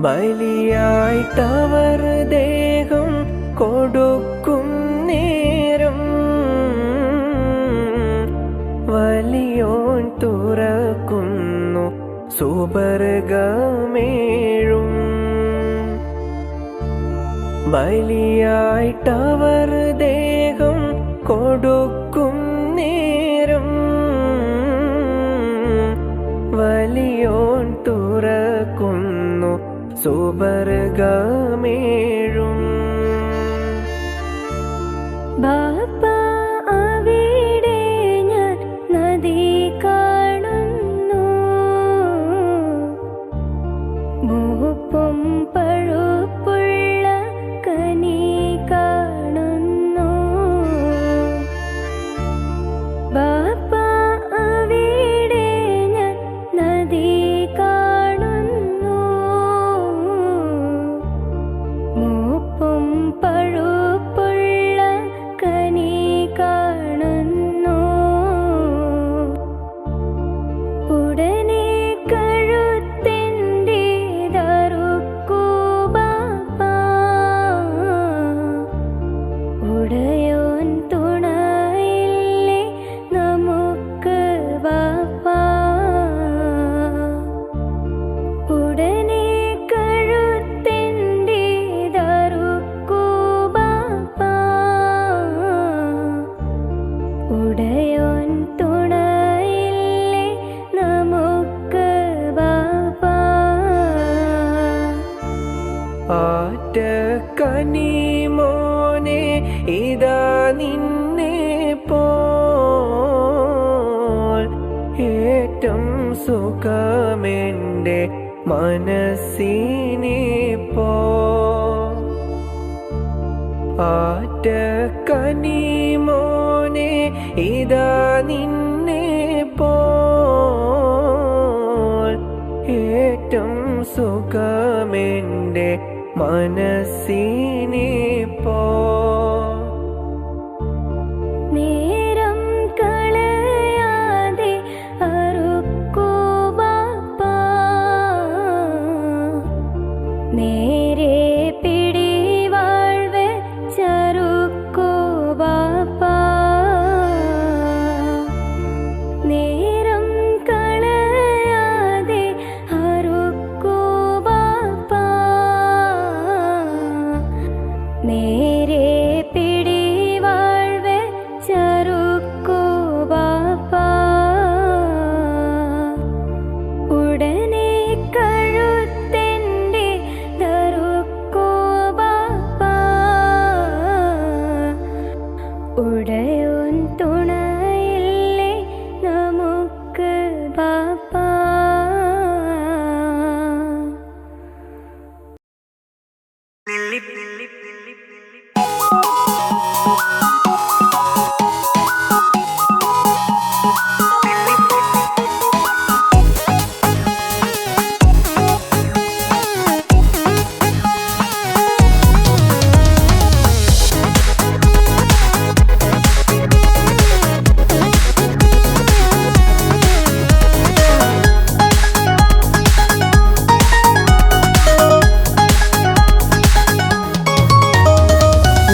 ബലിയായിട്ടവർ ദേഹം കൊടുക്കും നേരം വലിയോൻ തുറക്കുന്നു സുബർഗമേഴും. ബലിയായിട്ടവർ ദേഹം കൊടുക്കും നേരം വലിയോൻ തുറക്കുന്നു സുബർഗമേഴും. ബാപ്പാ അവിടെ ഞാൻ നദി കാണുന്നു, മൂപ്പും പഴുപ്പുള്ള കനി കാണുന്നു. ബാപ്പാ അവിടെ ഞാൻ നദി കാണുന്നു, മൂപ്പും പഴുപ്പുള്ള കനി കാണുന്നു. ഉടനെ കഴുത്തിൻ്റെതറുക്കൂ ബാപ്പാ, ഉടയോൻ തുണയില്ലേ നമുക്ക് ബാപ്പാ. ഉടനെ കഴുത്തിൻ്റെതറുക്കൂ ബാപ്പാ, ഉടയോൻ തുണയില്ലേ നമുക്ക് ബാപ്പാ. ആറ്റക്കനി മോനെ ഇതാ നിന്നെ പോൽ ഏറ്റം സുഖമെൻ്റെ മനസ്സിനിപ്പോ. ആറ്റക്കനി മോനെ ഇതാ നിന്നെ പോൽ ഏറ്റം സുഖമെൻ്റെ മനസ്സിനിപ്പോ. നേരം കളയാതെ അറുക്കൂ ബാപ്പാ, നേരെ പിടിവാൾ വെച്ചറുക്കൂ ബാപ്പാ. നേരം കളയാതെ അറുക്കൂ ബാപ്പാ, നേരെ പിടിവാൾ വെച്ചറുക്കൂ ബാപ്പാ. ഉടനെ കഴുത്തിൻ്റെതറുക്കൂ ബാപ്പാ, ഉടയോൻ തുണയില്ലേ നമുക്ക് ബാപ്പാ.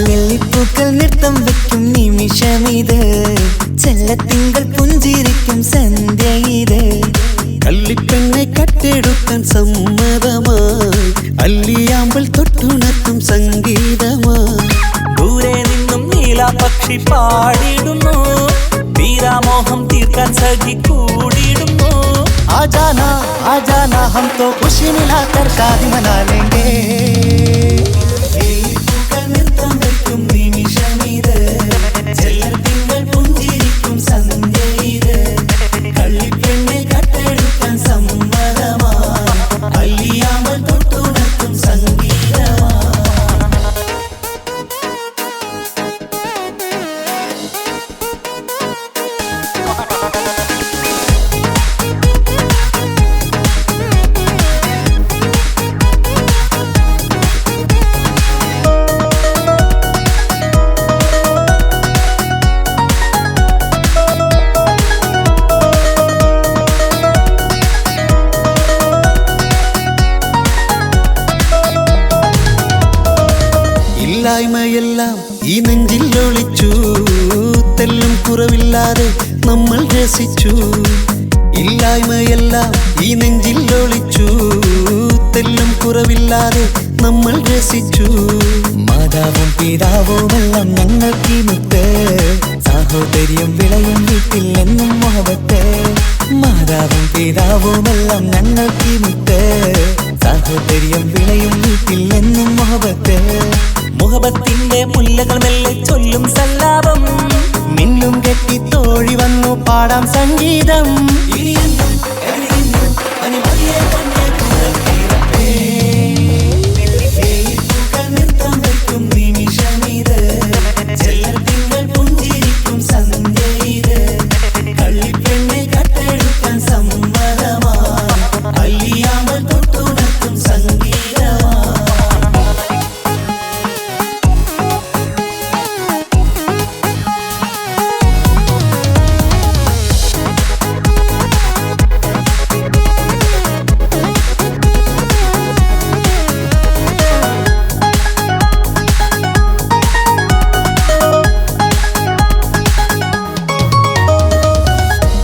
നെല്ലിപ്പൂക്കൾ നൃത്തം വയ്ക്കും നിമിഷമിത്, ചെല്ലത്തിങ്കൾ പുഞ്ചിരിക്കും സന്ധ്യ ഇത്. കള്ളിപ്പെണ്ണെ കട്ടെടുക്കാൻ സമ്മതമായി അല്ലിയാമ്പൽ തൊട്ടുണർത്തും സംഗീതമായി. ദൂരെ നിന്നും നീലാപക്ഷി പാടിടുന്നു, വീരാമോഹം തീർക്കാൻ സഖി കൂടിടുന്നു. ആജാനാ ആജാനാ ഹം തോ ഖുശി മിലാകർ കാതി മനാ ലേംഗേ. നെല്ലിപ്പൂക്കൾ നൃത്തം വയ്ക്കും നിമിഷമിത്, ചെല്ലത്തിങ്കൾ പുഞ്ചിരിക്കും സന്ധ്യ ഇത്. കള്ളിപ്പെണ്ണെ കട്ടെടുക്കാൻ സമ്മതമായി അല്ലിയാമ്പൽ തൊട്ടുണർത്തും സംഗീതമായി. ഇല്ലായ്മയെല്ലാം ഈ നെഞ്ചിൽ ഒളിച്ചു, തെല്ലും കുറവില്ലാതെ നമ്മൾ രസിച്ചു. ഇല്ലായ്മയെല്ലാം ഈ നെഞ്ചിൽ ഒളിച്ചു, തെല്ലും കുറവില്ലാതെ നമ്മൾ രസിച്ചു. മാതാവും പിതാവുമെല്ലാം ഞങ്ങൾക്ക് മുത്ത്, സാഹോദര്യം വിളയും വീട്ടിൽ എന്നും മുഹബത്ത്. മാതാവും പിതാവുമെല്ലാം ഞങ്ങൾക്ക് മുത്ത്, സാഹോദര്യം വിളയും വീട്ടിൽ എന്നും മുഹബത്ത്. മുഹബത്തിന്റെ മുല്ലകൾ മെല്ലെ ചൊല്ലും സല്ലാപം, മിന്നും കെട്ടി തോഴി വന്നു പാടാം സംഗീതം.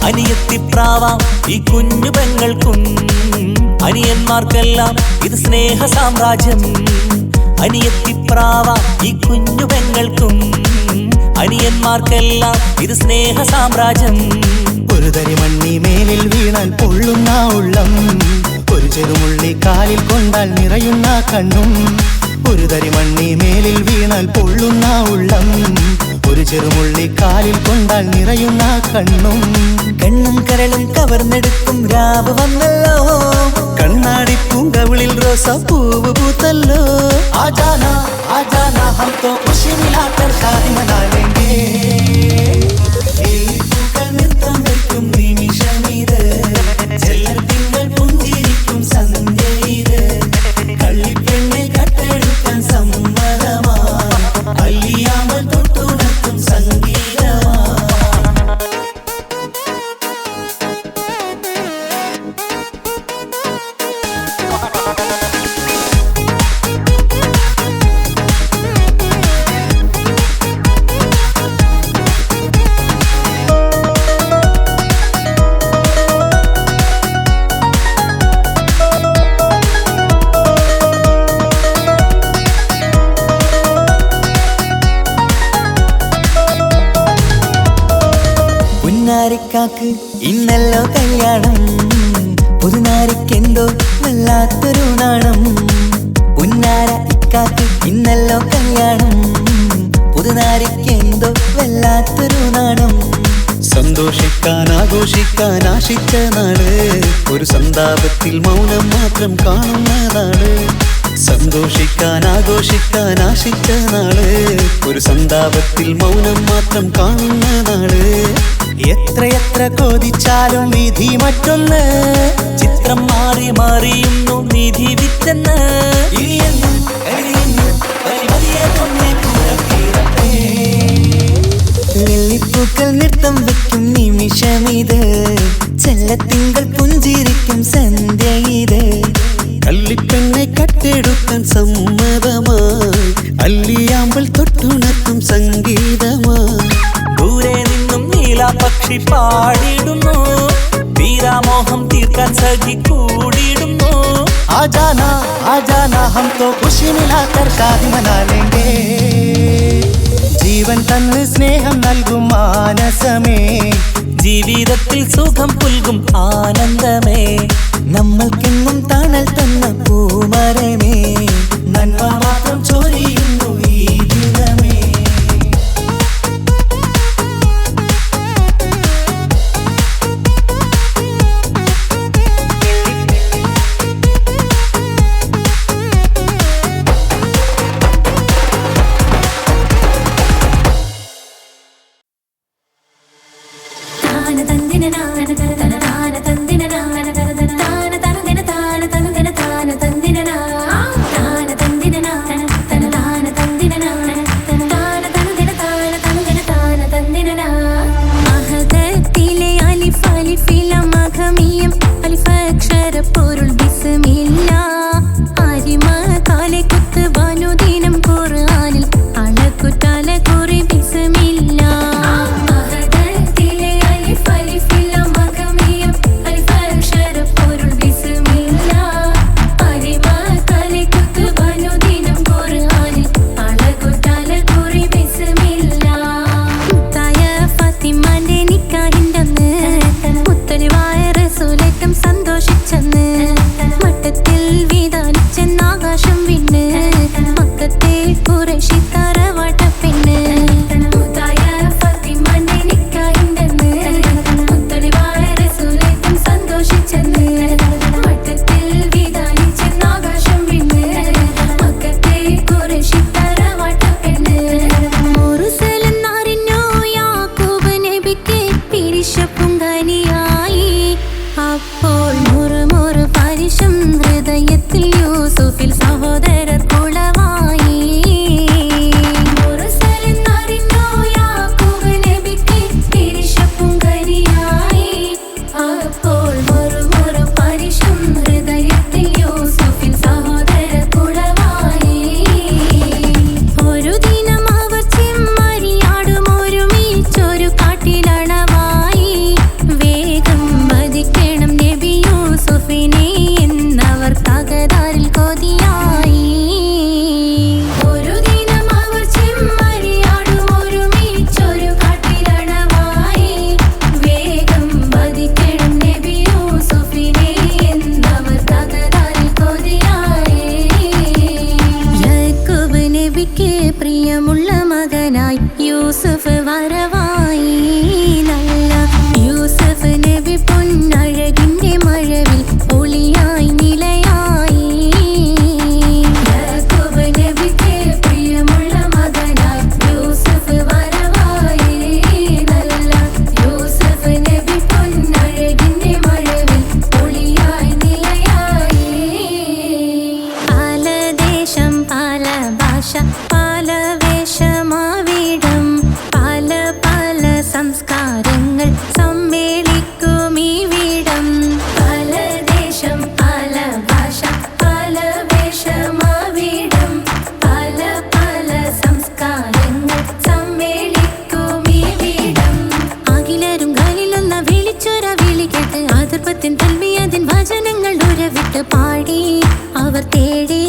അനിയത്തിപ്രാവാം ഈ കുഞ്ഞു പെങ്ങൾക്കും, അനിയന്മാർക്കെല്ലാം ഇത് സ്നേഹ സാമ്രാജ്യം. അനിയത്തിപ്രാവാം ഈ കുഞ്ഞു പെങ്ങൾക്കും, അനിയന്മാർക്കെല്ലാം ഇത് സ്നേഹ സാമ്രാജ്യം. ഒരു തരി മണ്ണി മേലിൽ വീണാൽ പൊള്ളുന്ന ഉള്ളം, ഒരു ചെറുമുള്ളി കാലിൽ കൊണ്ടാൽ നിറയുന്ന കണ്ണും. ഒരു തരി മണ്ണി മേലിൽ വീണാൽ പൊള്ളുന്ന ഉള്ളം, ഒരു ചെറുമുള്ളി കാലിൽ കൊണ്ടാൽ നിറയുന്ന കണ്ണും. കണ്ണും കരളും കവർന്നെടുക്കും രാവ് വന്നല്ലോ, കണ്ണാടി പൂങ്കവിളിൽ റോസാപ്പൂവ് പൂത്തല്ലോ. ആജാന ആജാന ഹം തോ ഖുശി മിലാകർ ഷാദി മനാ ലേംഗേ. നൃത്തം വയ്ക്കും നിമിഷമിത്, ചെല്ലത്തിങ്കൾ പുഞ്ചിരിക്കും സന്ധ്യ ഇത്. കള്ളിപ്പെണ്ണെ കട്ടെടുക്കാൻ സമ്മതമാ, അല്ലിയാമ്പൽ തൊട്ടുണർത്തും സംഗീതമാ. പുന്നാരിക്കാക്ക് ഇന്നല്ലോ കല്യാണം, പുതുനാരിക്കെന്തോ വല്ലാത്തൊരു നാണം. പുന്നാര ഇക്കാക്ക് ഇന്നല്ലോ കല്യാണം, പുതുനാരിക്കെന്തോ വല്ലാത്തൊരു നാണം. സന്തോഷിക്കാൻ ആഘോഷിക്കാൻ ആശിച്ച നാള്, ഒരു സന്താപത്തിൽ മൗനം മാത്രം കാണുന്ന നാള്. സന്തോഷിക്കാൻ ആഘോഷിക്കാൻ ആശിച്ച നാള്, ഒരു സന്താപത്തിൽ മൗനം മാത്രം കാണുന്ന നാള്. എത്രയെത്ര കൊതിച്ചാലും വിധി മറ്റൊന്ന്, ചിത്രം മാറി മാറിയുന്നു നിധി വിറ്റെന്ന്. ലില്ലിപ്പൂക്കൾ നൃത്തം വയ്ക്കും നിമിഷമിത്, ചെല്ലത്തിങ്കൾ പുഞ്ചിരിക്കും സന്ധ്യ ഇത്. കള്ളിപ്പെണ്ണെ കട്ടെടുക്കാൻ സമ്മതമായി, അല്ലിയാമ്പൽ തൊട്ടുണർത്തും സംഗീതമായി. ദൂരെ നിന്നും നീലാപക്ഷി പാടിടുന്നു, തീരാമോഹം തീർക്കാൻ സഖി കൂടിയിടുന്നു. ആജാന ആജാന ഹം തോ ഖുശി മിലാകർ ഷാദി മനാ ലേംഗേ. ജീവൻ തന്ന് സ്നേഹം നൽകും മാനസമേ, ജീവിതത്തിൽ സുഖം പുൽകും ആനന്ദമേ. നമ്മൾക്കെന്നും തണൽ തന്ന പൂമരമേ, നന്മ മാത്രം ചൊരിയുന്നു ഈ ദിനമേ. താന തന്ദിന കൊതിയായി. ഒരു ദിനം അവർ ചെമ്മരിയാടും ഒരുമിച്ചൊരു കാട്ടിലണവായി. വേഗം വധിക്കണം നബി യൂസുഫിനെ എന്നവർ തകതാരിൽ കൊതിയായി. യാക്കൂബ് നബിക്ക് പ്രിയമുള്ള മകനായി യൂസുഫ് വരവായി. നല്ല യൂസുഫ് നബി പൊന്നഴകിന്റെ മഴവിൽ ഒളിയായി നിലയായി. യാക്കൂബ് നബിക്ക് പ്രിയമുള്ള മകനായി യൂസുഫ് വരവായി. നല്ല യൂസുഫ് നബി പൊന്നഴകിന്റെ മഴവിൽ ഒളിയായി നിലയായി. പല ദേശം പല ഭാഷ പല വേഷമാവിടം പല പല സംസ്കാരങ്ങൾ സമ്മേളിക്കും ഇവിടം. പല ദേശം പല ഭാഷ പല വേഷമാവിടം പല പല സംസ്കാരങ്ങൾ സമ്മേളിക്കും ഇവിടം. അഖിലരും കാലിലൊന്ന വിളിച്ചൊര വിളി കേട്ട് ആദർഭത്തിൻ തൽവിയതിൻ വചനങ്ങൾ ഉരവിട്ട് പാടി അവർ തേടി.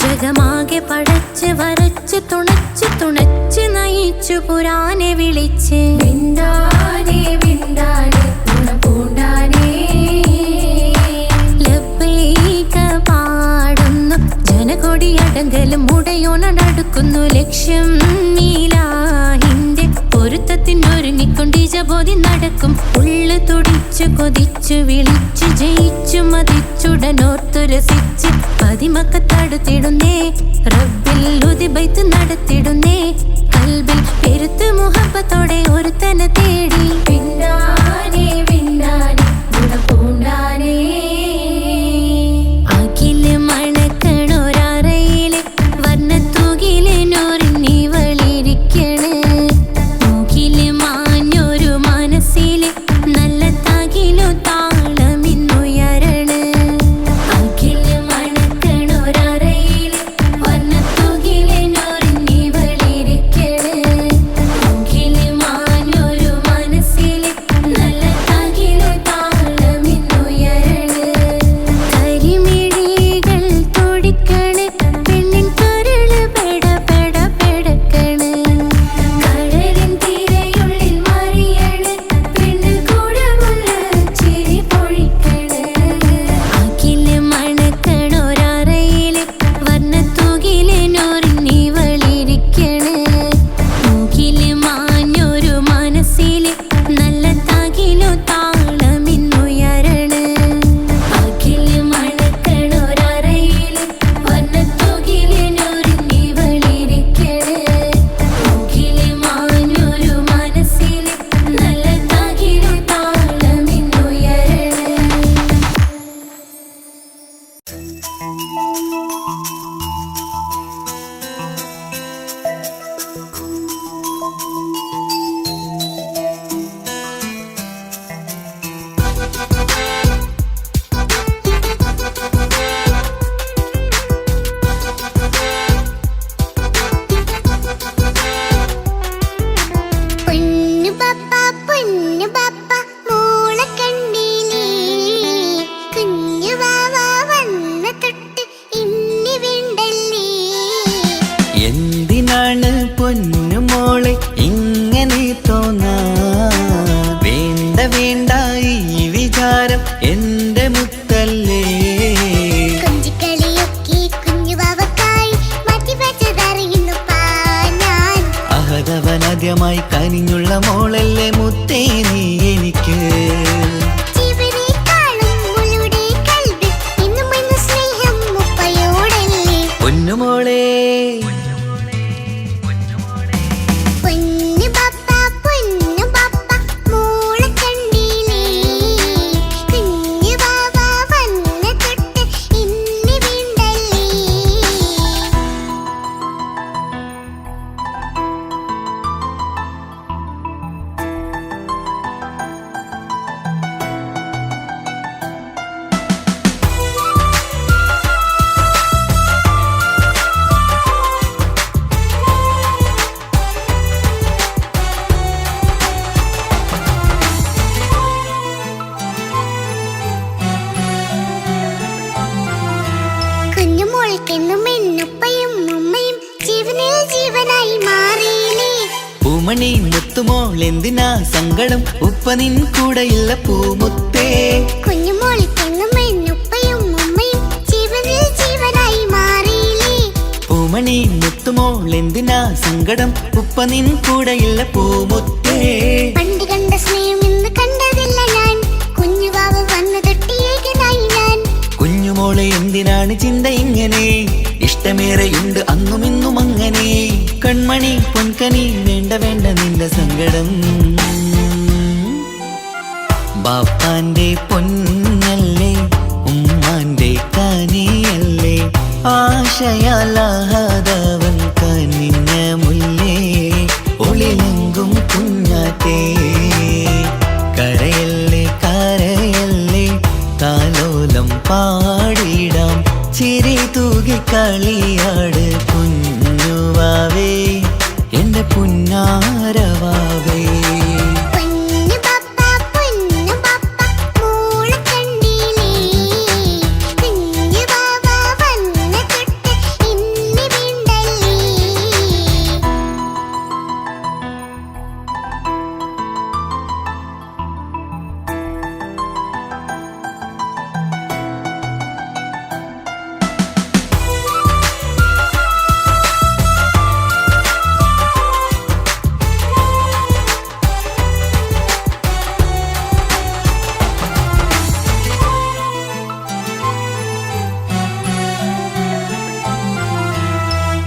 ജഗമാകെ പടച്ച് വരച്ച് തുണച്ച് തുണച്ച് നയിച്ചു പുരാനെ വിളിച്ച്. വിണ്ടാനെ വിണ്ടാനെ ഗുണപൂണ്ടാനെ ലബ്ബൈക പാടുന്നു ജനകൊടിയടങ്കലും മുടയോണടുക്കുന്നു. ലക്ഷ്യം നീലാഹിന്റെ പൊരുത്തത്തിനൊരുങ്ങിക്കൊണ്ടിജബോധി നടക്കും. ഉള്ളു തുടിച്ചു കൊതിച്ചു വിളിച്ചു ജയിച്ചു മതിച്ചുടനോർത്തു രസിച്ച് പതിമക്കത്തടുത്തിടുന്നേ റബ്ബിൽ ഉദിബൈത്ത് നടത്തിടുന്നേ. കൽബിൽ പെരുത്ത് മുഹബത്തോടെ ഒരുത്തനെ തേടി. പിന്നാനെ പിന്നാനെ ഗുണപൂണ്ടാനെ അഖില് മണക്കണൊരറയില് വർണ്ണത്തൂകില് നൂറിനിവളിരിക്കണ്. മൂക്കില് മാഞ്ഞൊരു മനസ്സില് നല്ല തകിലു താളമിന്നുയരണ്. അഖില് മണക്കണൊരറയില് വർണ്ണത്തൂകില് നൂറിനിവളിരിക്കണ്. മൂക്കില് മാഞ്ഞൊരു മനസ്സില് നല്ല തകിലു താളമിന്നുയരണ്. കരിമിഴികൾ തുടിക്കണ് പെണ്ണിൻ കരള് പെട പെട പെടക്കണ്. കടലിൻ തിരയുള്ളിൽ മറിയണ് പെണ്ണ് കൂടമുള്ള ചിരി പൊഴിക്കണ്. അഖില് മണക്കണൊരറയില് വർണ്ണത്തൂകില് നൂറിനിവളിരിക്കണ്. മൂക്കില് മാഞ്ഞൊരു മനസ്സില് നല്ല തകിലു താളമിന്നുയരണ്. അഖില് മണക്കണൊരറയില് വർണ്ണത്തൂകില് നൂറിനിവളിരിക്കണ്. മൂക്കില് മാഞ്ഞൊരു മനസ്സില് നല്ല തകിലു താളമിന്നുയരണ്. പൊന്നു പപ്പ മോളെ കണ്ടില്ലേ കുഞ്ഞു വാവ വന്ന തൊട്ട് ഇന്നി വിണ്ടല്ലേ. എന്തിനാണ് പൊന്നുമോളെ ഇങ്ങനെ തോന്നാ? വേണ്ട വേണ്ട ഈ വിചാരം എന്റെ മുത്തല്ലേ. കൊഞ്ചിക്കളിയൊക്കെ കുഞ്ഞു വാവക്കായി മാറ്റി വെച്ചതറിയുന്നു ഞാൻ. അഹതവനാദ്യമായി കനിഞ്ഞുള്ള മോളല്ലേ മുത്തേ നീ എനിക്ക്. ജീവനേക്കാളും മുളുടെ കൽബിൽ ഇന്നും ഇന്ന് സ്നേഹം മുപ്പയോടല്ലേ. പൊന്നുമോളെ പൊന്നു പപ്പ മോളെ കണ്ടില്ലേ കുഞ്ഞു വാവ വന്ന തൊട്ട് ഇന്നി വിണ്ടല്ലേ. കുഞ്ഞുമോൾക്കെന്നും എന്നുപ്പയും ഉമ്മയും ജീവനിൽ ജീവനായി മാറിയില്ലേ. പൂമണി മുത്തുമോൾ എന്തിനാ സങ്കടം, ഉപ്പ നിൻ കൂടെയില്ല പൂമുത്തേ. കുഞ്ഞുമോൾക്കെന്നും എന്നുപ്പയും ഉമ്മയും ജീവനിൽ ജീവനായി മാറിയില്ലേ. പൂമണി മുത്തുമോൾ എന്തിനാ സങ്കടം, ഉപ്പ നിൻ കൂടെയില്ല പൂമുത്തേ. പണ്ട് കണ്ട സ്നേഹം ഇന്ന് കണ്ടതില്ല ഞാൻ, കുഞ്ഞുവാവ വന്നു തൊട്ടിയേകനായി ഞാൻ. കുഞ്ഞുമോളെ എന്തിനാണ് ചിന്ത ഇങ്ങനെ, ഇഷ്ടമേറെയുണ്ട് അന്നും ഇന്നും അങ്ങനെ. കൺമണി പൊൻകനി വേണ്ട വേണ്ട നിന്റെ സങ്കടം. ബാപ്പാന്റെ പൊന്നല്ലേ ഉമ്മാന്റെ കനിയല്ലേ, ആശയാലാഹതവൻ കനിഞ്ഞ മുല്ലേ. ഒളിലെങ്കും കുഞ്ഞാറ്റേ കരയല്ലേ കരയല്ലേ, താലോലം പാടിടാം ചിരി തൂകി കളിയാട് കുഞ്ഞുവാവേ എന്റെ പുന്നാരവാവേ. പൊന്നു പാപ്പ മോളെ കണ്ടില്ലേ, കുഞ്ഞുവാവ വന്ന തൊട്ട് ഇന്ന് വീണ്ടല്ലേ.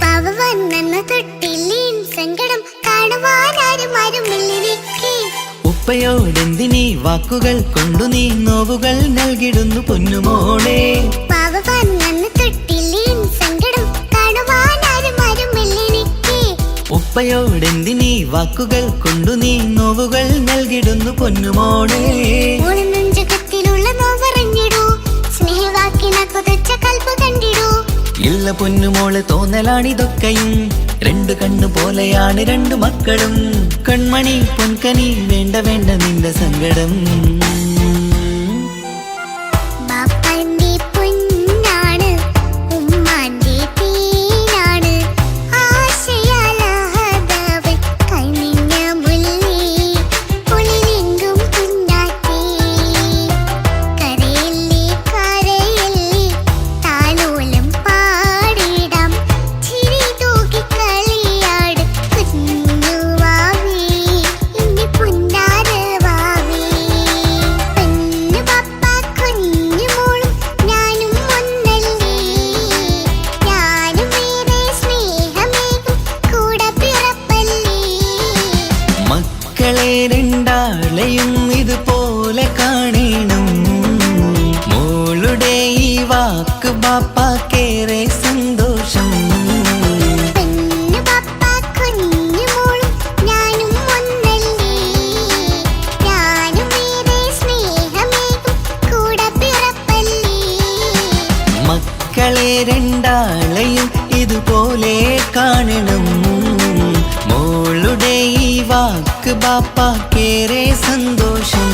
പാവ വന്ന തൊട്ടില്ലേൻ സങ്കടം കാണുവാനാരും ആരുമില്ലിരിക്കെ. ഉപ്പയോടെന്തിനീ വാക്കുകൾ കൊണ്ടു നീ നോവുകൾ നൽകിടുന്നു പൊന്നുമോളെ. പാവ വന്ന തൊട്ടില്ലേൻ സങ്കടം കാണുവാനാരും ആരുമില്ലിരിക്കെ. ഉപ്പയോടെന്തിനീ വാക്കുകൾ കൊണ്ടു നീ നോവുകൾ നൽകിടുന്നു പൊന്നുമോളെ. മോളെ നെഞ്ചകത്തിലുള്ള നോവറിഞ്ഞിടൂ, സ്നേഹവാക്കിന കൊതച്ച കൽപ്പ് കണ്ടിടൂ. ഇല്ല പൊന്നുമോളെ തോന്നലാണിതൊക്കെയും, രണ്ടു കണ്ണു പോലെയാണ് രണ്ടു മക്കളും. കൺമണി പൊൻകനി വേണ്ട വേണ്ട നിന്റെ സങ്കടം. ബാപ്പാന്റെ പൊന്നാണ് ഉമ്മാന്റെ തേനാണ്, ആശയാലാഹതവൻ കനിഞ്ഞ മുല്ലേ. ഒളിലെങ്കും കുഞ്ഞാറ്റേ കരയല്ലേ കരയല്ലേ, താലോലം പാടിടാം ചിരി തൂകി കളിയാട് കുഞ്ഞുവാവേ എന്റെ പുന്നാരവാവേ. പൊന്നു പാപ്പ കുഞ്ഞുമോളും ഞാനും ഒന്നല്ലേ, ഞാനും വേറെ സ്നേഹമേകും കൂടെ പിറപ്പല്ലേ. മക്കളെ രണ്ടാളെയും ഇതുപോലെ കാണണം, മോളുടെ ഈ വാക്ക് ബാപ്പാക്കേറെ സന്തോഷം. പൊന്നു പാപ്പ കുഞ്ഞുമോളും ഞാനും ഒന്നല്ലേ, ഞാനും വേറെ സ്നേഹമേകും കൂടെ പിറപ്പല്ലേ. മക്കളെ രണ്ടാളെയും ഇതുപോലെ കാണണം, മോളുടെ ഈ വാക്ക് ബാപ്പാക്കേറെ സന്തോഷം.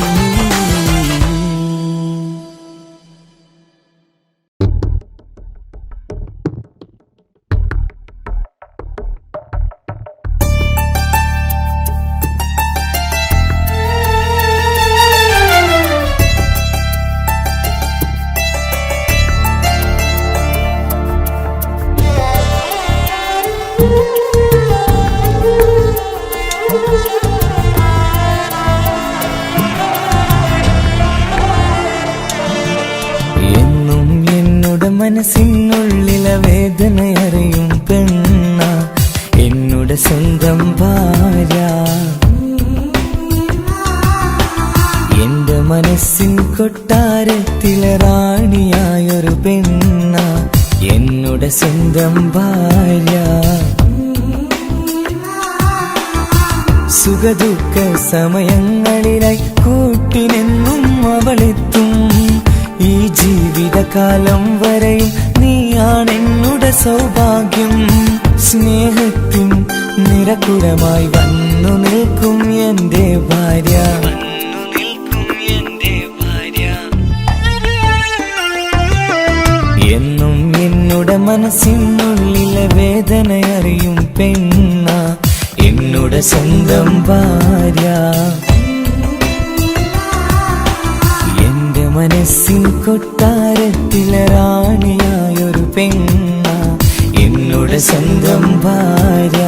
എന്നും എന്നോട് മനസ്സിനുള്ളിലെ വേദനയറിയും പെണ്ണ, എന്നോട് സ്വന്തം ഭാര്യ. എന്റെ മനസ്സിൻ കൊട്ടാരത്തിലെ റാണിയായൊരു പെണ്ണ, എന്നോട് സ്വന്തം ഭാര്യ. സുഖദുഃഖ സമയങ്ങളിലായി കൂട്ടിനെന്നും അവളെത്തും. ഈ ജീവിതകാലം വരെയും നീയാണെന്നുടെ സൗഭാഗ്യം. സ്നേഹത്തിൻ നിറകുടമായി വന്നു നിൽക്കും എന്റെ ഭാര്യ. എന്നും എന്നോട് എന്നുടെ മനസ്സിനുള്ളിലെ വേദനയറിയും പെണ്ണ എന്നുടെ സ്വന്തം ഭാര്യ. എന്റെ മനസ്സിൻ കൊട്ടാരത്തിലെ റാണിയായൊരു പെണ്ണ എന്നുടെ സ്വന്തം ഭാര്യ.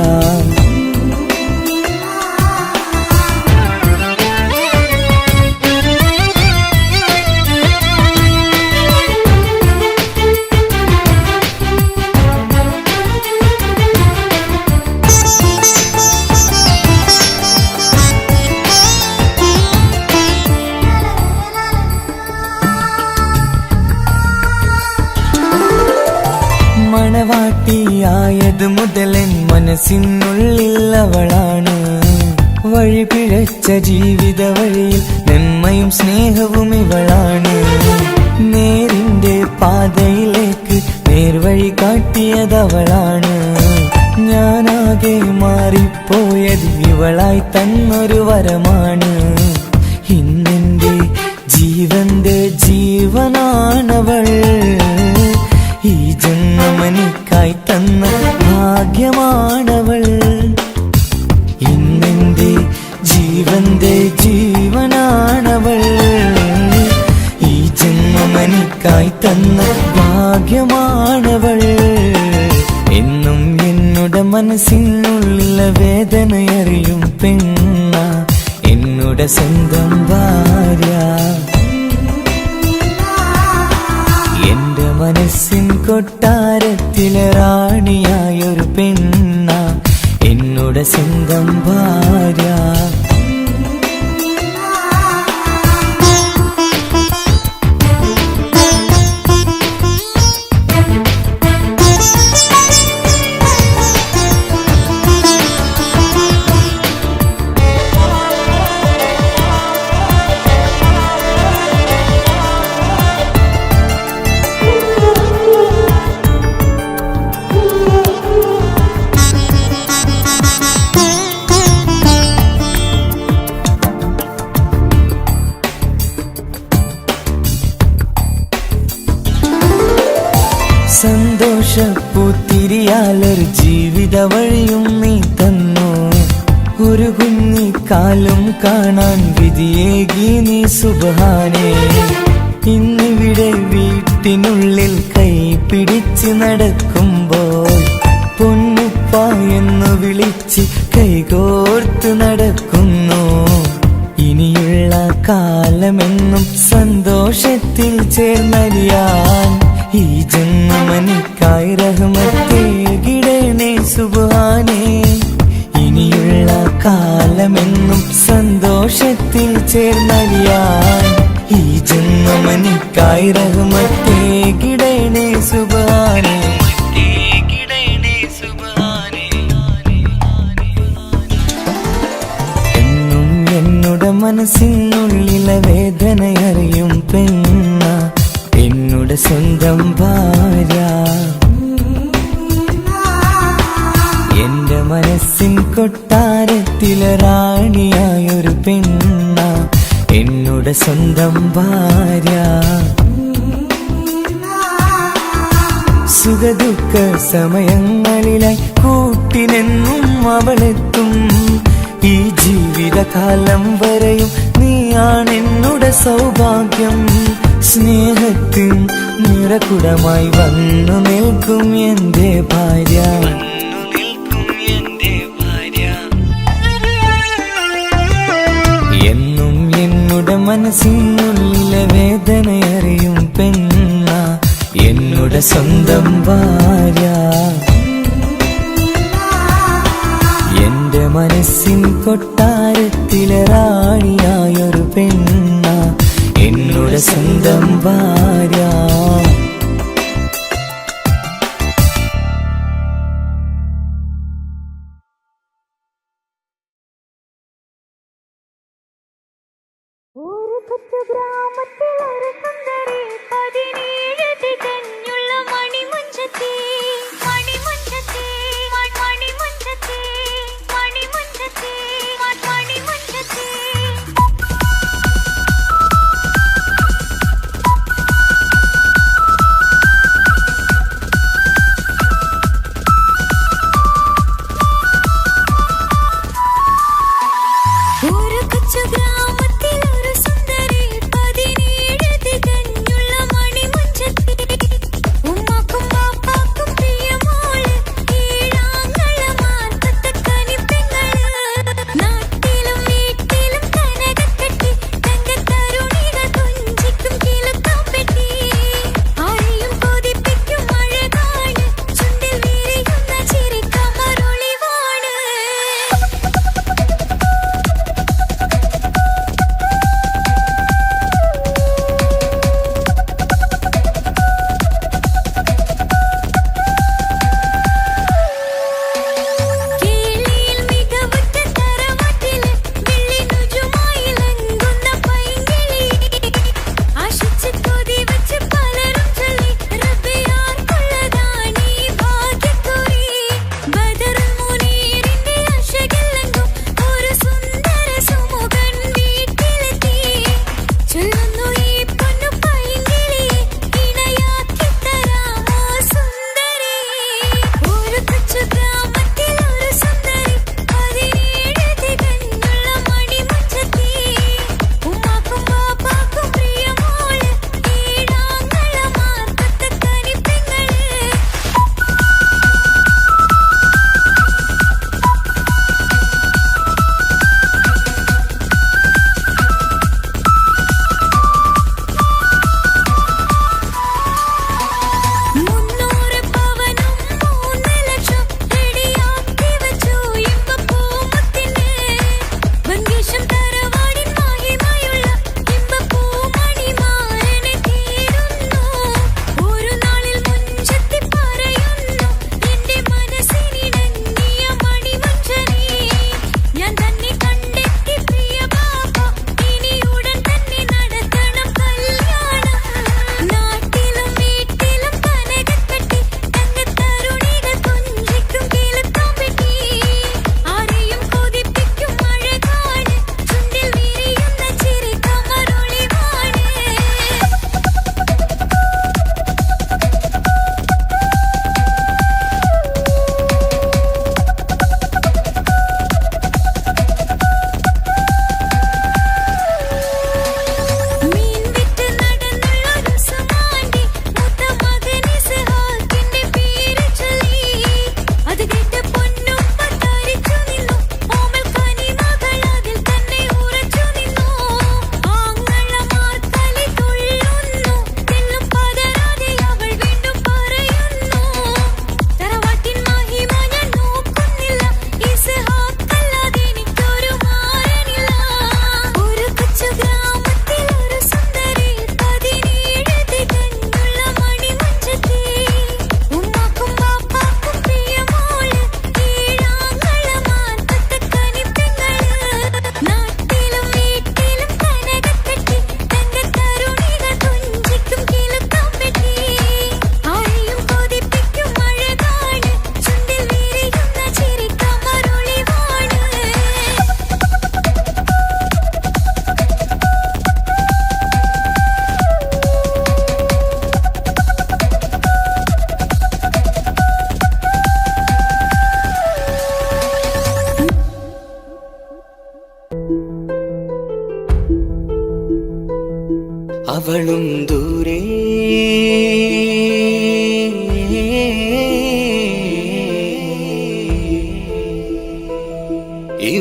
മണവാട്ടിയായത് മുതലൻ മനസ്സിനുള്ളിൽ അവളാണ്. വഴി പിഴച്ച ജീവിത വഴിയിൽ നന്മയും സ്നേഹവും ഇവളാണ്. നേരിന്റെ പാതയിലേക്ക് നേർവഴി കാട്ടിയതവളാണ്. ഞാനാകെ മാറിപ്പോയത് ഇവളായി തന്നൊരു വരമാണ്. ഇന്നെന്റെ ജീവന്റെ ജീവനാണവൾ. ഈ ജന്മനിക്കായി തന്ന ഭാഗ്യമാണവൾ. ഇന്നെന്റെ ജീവന്റെ ജീവനാണവൾ. ഈ ജന്മനിക്കായി തന്ന ഭാഗ്യമാണവൾ. എന്നും എന്നുടെ മനസ്സിനുള്ളിലെ വേദനയറിയും പെണ്ണ എന്നുടെ സ്വന്തം ഭാര്യ. എന്റെ മനസ്സിൻ കൊട്ടാരത്തിലെ റാണിയായൊരു പെണ്ണ എന്നുടെ സ്വന്തം ഭാര്യ. സന്തോഷപ്പൂത്തിരിയാലൊരു ജീവിത വഴിയും നീ തന്നു. ഒരു കുഞ്ഞിക്കാലും കാണാൻ വിധിയേകി നീ സുബ്ഹാനേ. ഇന്നിവിടെ വീട്ടിനുള്ളിൽ കൈ പിടിച്ച് നടക്കുമ്പോൾ പൊന്നുപ്പ എന്ന് വിളിച്ച് കൈകോർത്ത് നടക്കുന്നു. ഇനിയുള്ള കാലമെന്നും സന്തോഷത്തിൽ ചേർന്നറിയാൻ ഈ ജന്മനിക്കായി റഹ്മത്തേകിടണേ സുബ്ഹാനേ. ഇനിയുള്ള കാലമെന്നും സന്തോഷത്തിൽ ചേർന്നറിയാൻ ഈ ജന്മനിക്കായി റഹ്മത്തേകിടണേ സുബ്ഹാനേ. എന്നും എന്നുടെ മനസ്സിനുള്ളിലെ വേദനയറിയും പെണ്ണ എന്നുടെ സ്വന്തം ഭാര്യ. എന്റെ മനസ്സിൻ കൊട്ടാരത്തിലെ റാണിയായൊരു പെണ്ണ എന്നുടെ സ്വന്തം ഭാര്യ. സുഖദുഃഖ സമയങ്ങളിലായി കൂട്ടിനെന്നും അവളെത്തും. ഈ ജീവിതകാലം വരെയും നീയാണെന്നുടെ സൗഭാഗ്യം. സ്നേഹത്തിൻ നിറകുടമായി വന്നു നിൽക്കും എന്റെ ഭാര്യ. എന്നും എന്നുടെ മനസ്സിനുള്ളിലെ വേദനയറിയും പെണ്ണ എന്നുടെ സ്വന്തം ഭാര്യ. എന്റെ മനസ്സിൻ കൊട്ടാരത്തിലെ റാണിയായൊരു പെണ്ണ എന്നുടെ സ്വന്തം ഭാര്യ. ഒരു കൊച്ചു ഗ്രാമത്തിൽ ഒരു സുന്ദരി 17 തികഞ്ഞുള്ള മണിമുഞ്ചത്തി മണിമുഞ്ചത്തി മണിമുഞ്ചത്തി മണിമുഞ്ചത്തി മണിമുഞ്ചത്തി.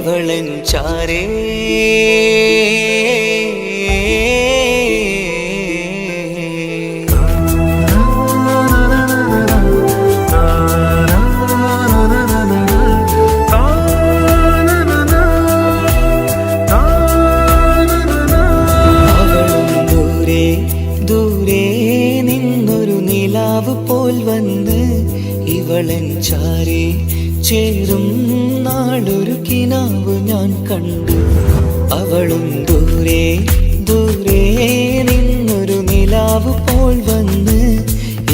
ഇവളൻ ചാരേ പോൽ വന്ന് ഇവളൻ ചാരേ ചേരും നാളൊരു കിനാവ് ഞാൻ കണ്ടു അവളും ദൂരെ ദൂരെ നിന്നൊരു നിലാവ് പോൽ വന്ന്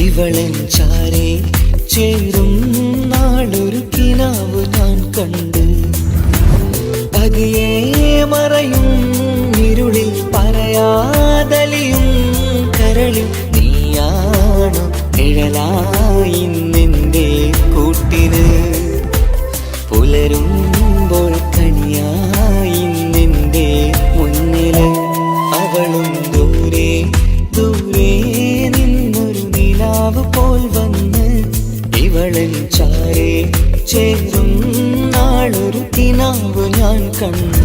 ഇവളൻ ചാരേ ചേരും നാളൊരു കിനാവ് ഞാൻ കണ്ടു പതിയെ മറയും ഇരുളിൽ പറയാതലിയും കരളിൽ നീയാണോ നിഴലായി നിന്റെ കൂട്ടിന് പുലരുമ്പോൾ കണിയായി നിന്റെ മുന്നില് അവളും ദൂരെ ദൂരെ നിന്നൊരു നിലാവ് പോൽ വന്ന് ഇവളൻ ചാരേ ചേരും നാളൊരു കിനാവ് ഞാൻ കണ്ടു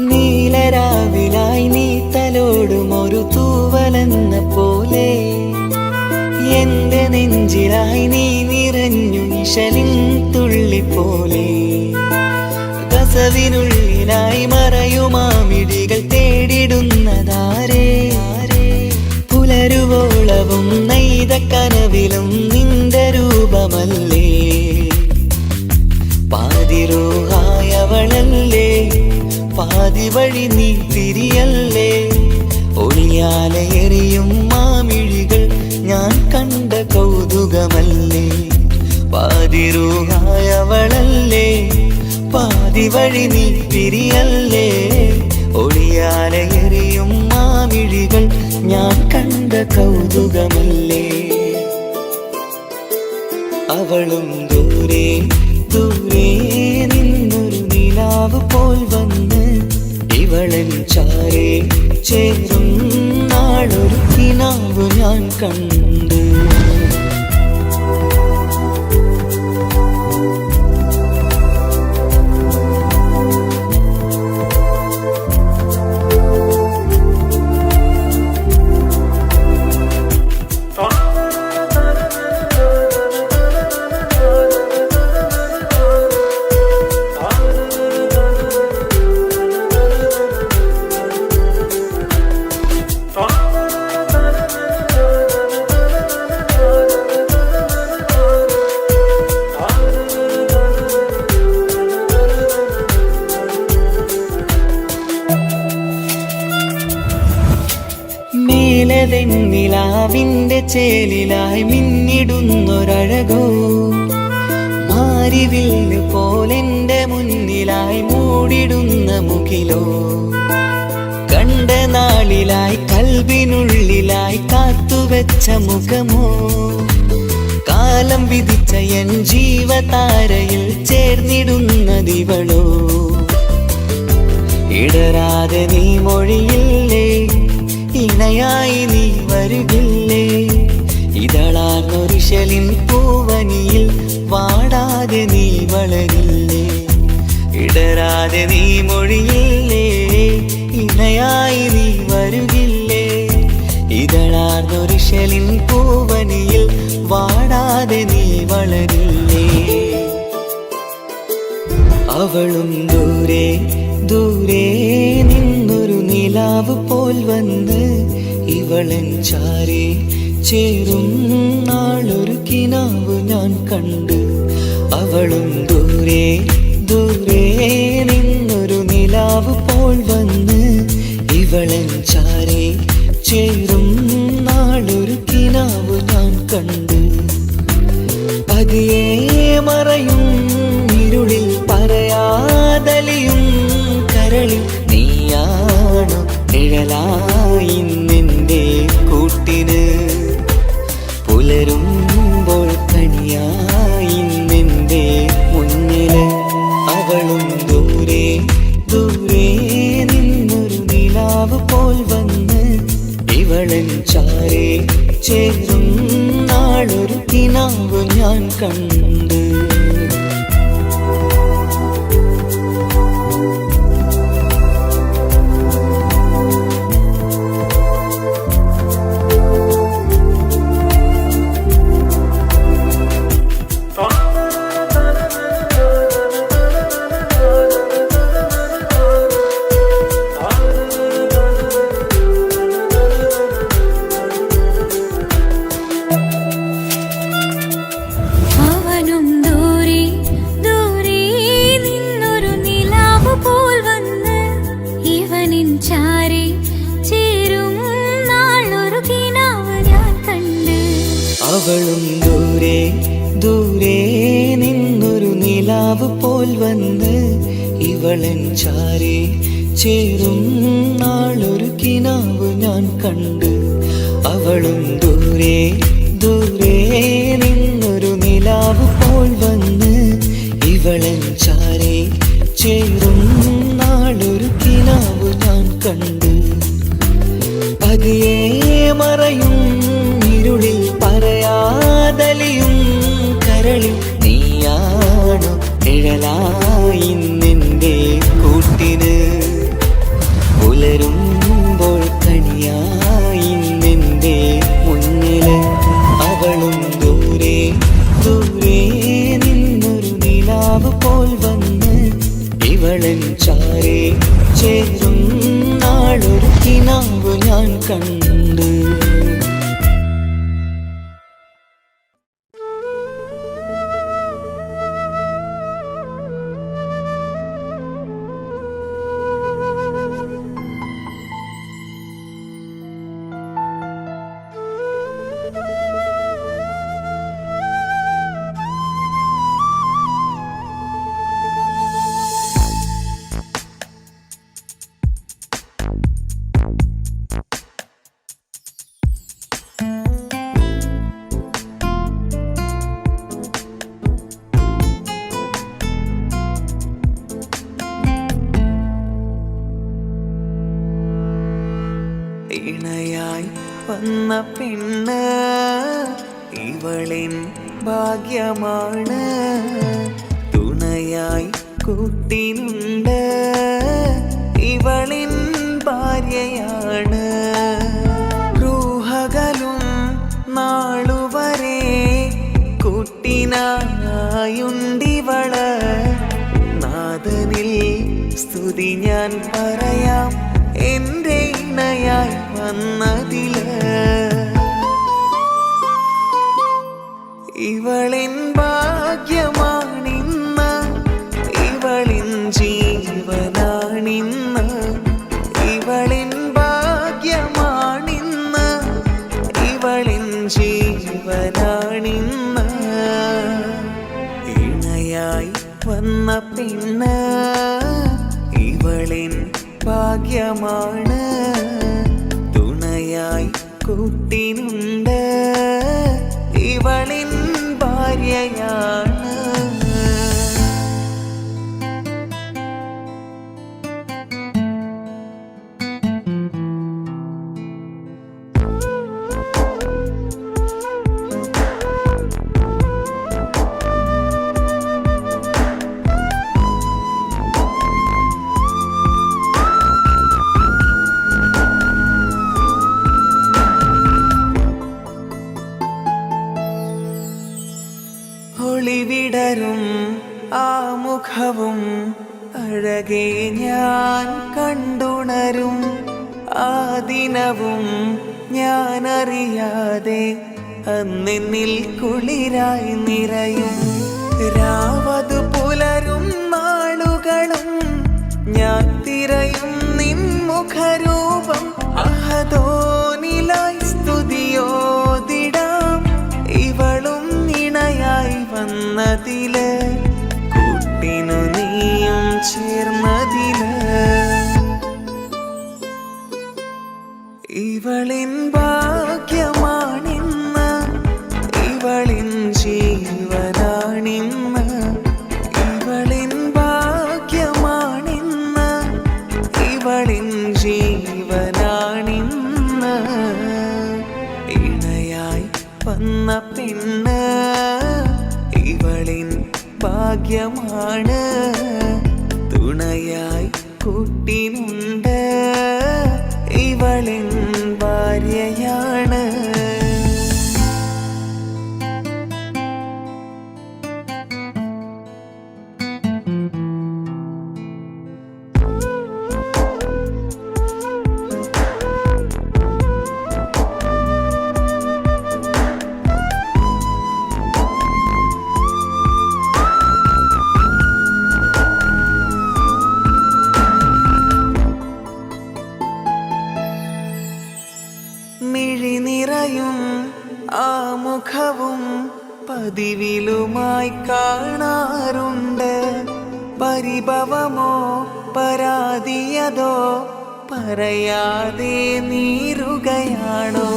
നീലരാവിലായി നീ തലോടും ഒരു തൂവലെന്ന പോലെ എന്റെ നെഞ്ചിലായി നീ നിറഞ്ഞു നിശലിൻ തുള്ളി പോലെ കസവിനുള്ളിലായി മറയുമാമിടികൾ തേടിടുന്നതാരേ പുലരുവോളവും നെയ്ത കനവിലും നിന്റെ രൂപമല്ലേ പാതിരൂഹായവളല്ലേ പാതി വഴി നീ തിരിയല്ലേ ഒളിയാലെ എറിയും മാമിഴികൾ ഞാൻ കണ്ട കൗതുകമല്ലേ പാതിരൂഹായവളല്ലേ പാതി വഴി നീ തിരിയല്ലേ ഒളിയാലെ എറിയും മാമിഴികൾ ഞാൻ കണ്ട കൗതുകമല്ലേ അവളും ദൂരെ ദൂരെ നിന്നൊരു നിലാവ് പോൽ വന്ന് ഇവളൻ ചാരേ ചേരും നാളൊരു കിനാവ് ഞാൻ കണ്ടു നിലാവിന്റെ ചേലിലായി മിന്നിടുന്നൊരഴകോ മാരിവില്ല് പോലെന്റെ മുന്നിലായി മൂടിടുന്ന മുകിലോ കണ്ട നാളിലായി കൽബിനുള്ളിലായി കാത്തുവെച്ച മുഖമോ കാലം വിധിച്ച എൻ ജീവതാരയിൽ ചേർന്നിടുന്നതിവളോ ഇടരാതെ നീ മൊഴിയില്ലേ ഇണയായി നീ വരുകില്ലേ ഇതളാർന്നൊരിശലിൻ പൂവനിയിൽ വാടാതെ നീ വളരില്ലേ ഇടരാതെ നീ മൊഴിയില്ലേ ഇണയായി നീ വരുകില്ലേ ഇതളാർന്നൊരിശലിൻ പൂവനിയിൽ വാടാതെ നീ വളരില്ലേ അവളും ദൂരെ ദൂരെ നിന്നൊരു നിലാവ് പോൽ വന്ന് ഇവളൻ ചാരേ ചേരും നാളൊരു കിനാവ് ഞാൻ കണ്ടു അവളും ദൂരെ ദൂരെ നിന്നൊരു നിലാവ് പോൽ വന്ന് ഇവളൻ ചാരേ ചേരും നാളൊരു കിനാവ് ഞാൻ കണ്ടു പതിയെ മറയും ഇരുളിൽ പറയാതലിയും അവളും ദൂരെ ദൂരെ നിന്നൊരു നിലാവ് പോൽ വന്ന് ഇവളൻ ചാരി ചേരും നാളൊരു കിനാവ് ഞാൻ കണ്ട്. അവളും ദൂരെ ദൂരെ നിന്നൊരു നിലാവ് പോൽ വന്ന് ഇവളൻ ചാരി ചേരും നാളൊരു കിനാവ് ഞാൻ കണ്ട്. പതിയെ മറയും ഇരുളിൽ പറയാതലിയും കരളിൽ നീയാണോ നിഴലായി നിന്റെ കൂട്ടിന്. പുലരുമ്പോൾ കണിയായി നിന്റെ മുന്നില്. അവളും ദൂരെ ദൂരെ നിന്നൊരു നിലാവ് പോൽ വന്ന് ഇവളൻ ചാരേ ചേരും നാളൊരു കിനാവ് ഞാൻ കണ്ട്. ഇണയായി വന്ന പെണ്ണ് ഇവളിൻ ഭാഗ്യമാണ്. തുണയായി കൂട്ടിനുണ്ട് ഇവളിൻ ഭാര്യയാണ്. റൂഹകലും നാളുവരെ കൂട്ടിനായുണ്ടിവള്. നാഥനിൽ സ്തുതി ഞാൻ പറയാം എന്റെ ഇണയായി വന്നതില്. ഇവളിൻ ഭാഗ്യമാണിന്ന് ഇവളിൻ ജീവനാണിന്ന്. ഇവളിൻ ഭാഗ്യമാണിന്ന് ഇവളിൻ ജീവനാണിന്ന്. ഇണയായി വന്ന പെണ്ണ് ഇവളിൻ ഭാഗ്യമാണ്. തുണയായി കൂട്ടിനുണ്ട് ഇവളിൻ ഭാര്യയാണ്. ഒളിവിടരും ആ മുഖവും അഴകെ ഞാൻ കണ്ടുണരും. ആ ദിനവും ഞാനറിയാതെ അന്നെന്നിൽ കുളിരായി നിറയും. രാവതു പുലരും നാളുകളും ഞാൻ തിരയും നിൻ മുഖരൂപം. അഹദോനിലായി സ്തുതിയോതിടാം ഇവളും ഇണയായി വന്നതില്. കൂട്ടിനു നീയും ചേർന്നതില്. ഇവളിൻ ഭാഗ്യമാണിന്ന് ഇവളിൻ ജീവനാണിന്ന്. ഇവളിൻ ഭാഗ്യമാണിന്ന് ഇവളിൻ ജീവനാണിന്ന്. ഇണയായി വന്ന പെണ്ണ് ഇവളിൻ ഭാഗ്യമാണ്. തുണയായി കൂട്ടിനുണ്ട് ഇവളിൻ ഭാര്യയാണ്. പതിവിലുമായി കാണാറുണ്ട്. പരിഭവമോ പരാതിയതോ പറയാതെ നീറുകയാണോ?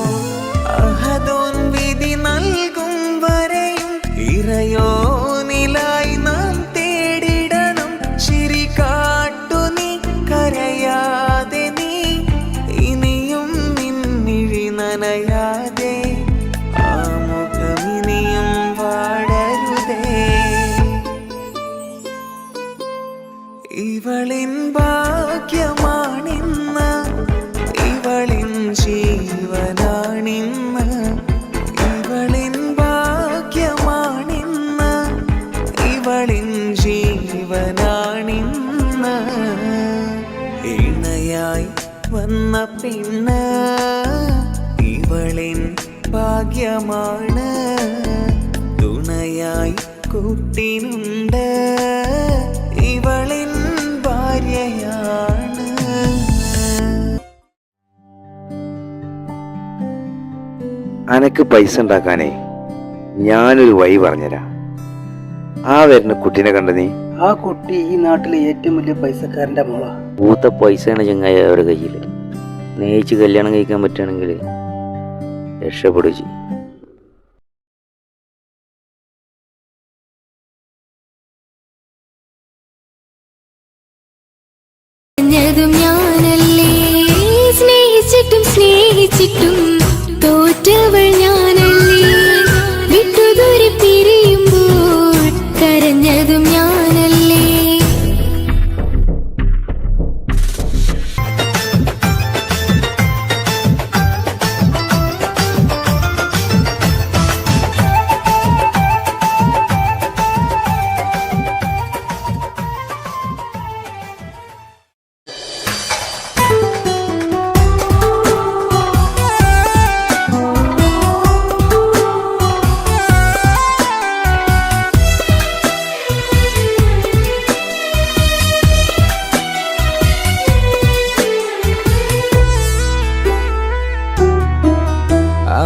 അഹദോൻ വിധി നൽകും വരെയും ഇറയോനിലായി നാം തേടിടണം. ചിരി കാട്ടു നീ കരയാതെ, നീ ഇനിയും നിന്നിഴി നനയാതെ, ആ മുഖമിനിയും വാടരുതേ. ഇവളിൻ ഭാഗ്യമാണിന്ന്, ഇവളിൻ ജീവനാണിന്ന്. ഇവളിൻ ഭാഗ്യമാണിന്ന്, ഇവളിൻ ജീവനാണിന്ന്. ഇണയായി വന്ന പെണ്ണ് ഇവളിൻ ഭാഗ്യമാണ്. തുണയായി കൂട്ടിനുണ്ട്, ഇവളിൻ ഭാര്യയാണ്. അനക്ക് പൈസ ഉണ്ടാക്കാനേ ഞാനൊരു വഴി പറഞ്ഞുതരാം. ആ വരുന്ന കുട്ടീനെ കണ്ട നീ? ആ കുട്ടി ഈ നാട്ടിലെ ഏറ്റവും വലിയ പൈസക്കാരന്റെ മോളാ. പൂത്ത പൈസയാണ് ചങ്ങായി അവരുടെ കയ്യിൽ. സ്നേഹിച്ച് കല്യാണം കഴിക്കാൻ പറ്റുകയാണെങ്കിൽ രക്ഷപ്പെടുക ചെയ്യും. ഞാനല്ലേ സ്നേഹിച്ചിട്ടും സ്നേഹിച്ചിട്ടും തോറ്റവൾ ഞാനല്ലേ. വിട്ടുദൂരെ പിരിയുമ്പോൾ കരഞ്ഞതും ഞാനല്ലേ.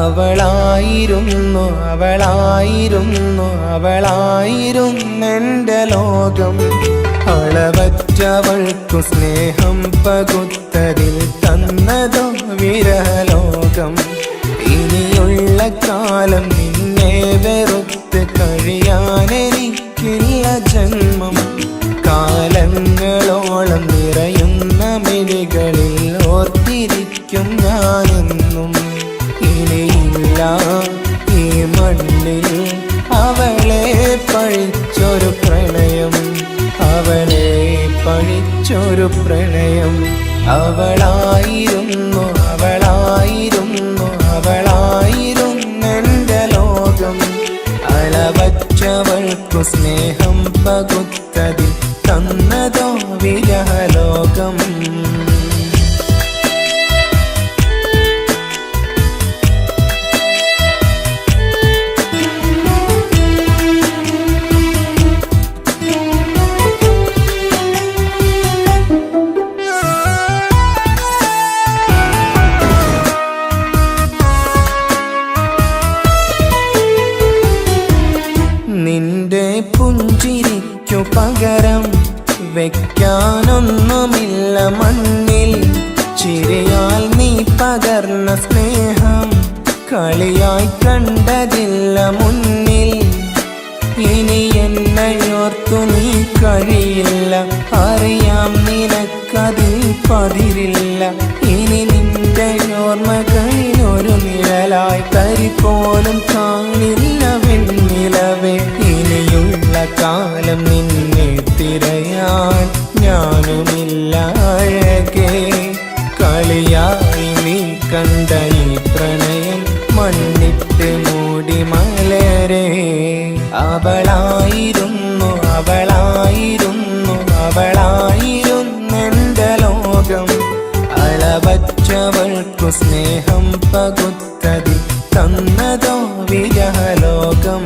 അവളായിരുന്നു അവളായിരുന്നു അവളായിരുന്നെൻ്റെ ലോകം. അളവറ്റവൾക്കു സ്നേഹം പകുത്തതിൽ തന്നതോ വിരലോകം. ഇനിയുള്ള കാലം നിന്നെ വെറുത്ത് കഴിയാനെനിക്കില്ല ജന്മം. കാലങ്ങളോളം നിറയുന്ന മിഴികളിൽ ഓർത്തിരിക്കും ഞാനെന്നും. ഇനിയില്ല ഈ മണ്ണിൽ അവളെ പഴിച്ചൊരു പ്രണയം, അവളെ പഴിച്ചൊരു പ്രണയം. അവളായിരുന്നു അവളായിരുന്നു അവളായിരുന്നെൻ്റെ ലോകം. അളവറ്റവൾക്കു സ്നേഹം പകുത്തതിൽ തന്നതോ വിരഹലോകം. നിന്റെ പുഞ്ചിരിക്കു പകരം വെക്കാനൊന്നുമില്ല മണ്ണിൽ. ചിരിയാൽ നീ പകർന്ന സ്നേഹം കളിയായി കണ്ടതില്ല മുന്നിൽ. ഇനി എന്നയോർത്തു നീ കഴിയില്ല, അറിയാം നിനക്കതിൽ പതിരില്ല. ഇനി നിന്റെ ഓർമ്മകളിൽ ഒരു നിഴലായി തരി പോലും കാണില്ല വെണ്ണിലവേ. ഇനിയുള്ള കാലം നിന്നെ തിരയാൻ ഞാനുമില്ല അഴകേ. കളിയായി നീ കണ്ട ഈ പ്രണയം മണ്ണിട്ട് മൂടി മലരേ. അവളായിരുന്നു അവളായിരുന്നു അവളായിരുന്നെൻ്റെ ലോകം. അളവറ്റവൾക്കു സ്നേഹം പകുത്തതിൽ തന്നതോ വിരഹലോകം.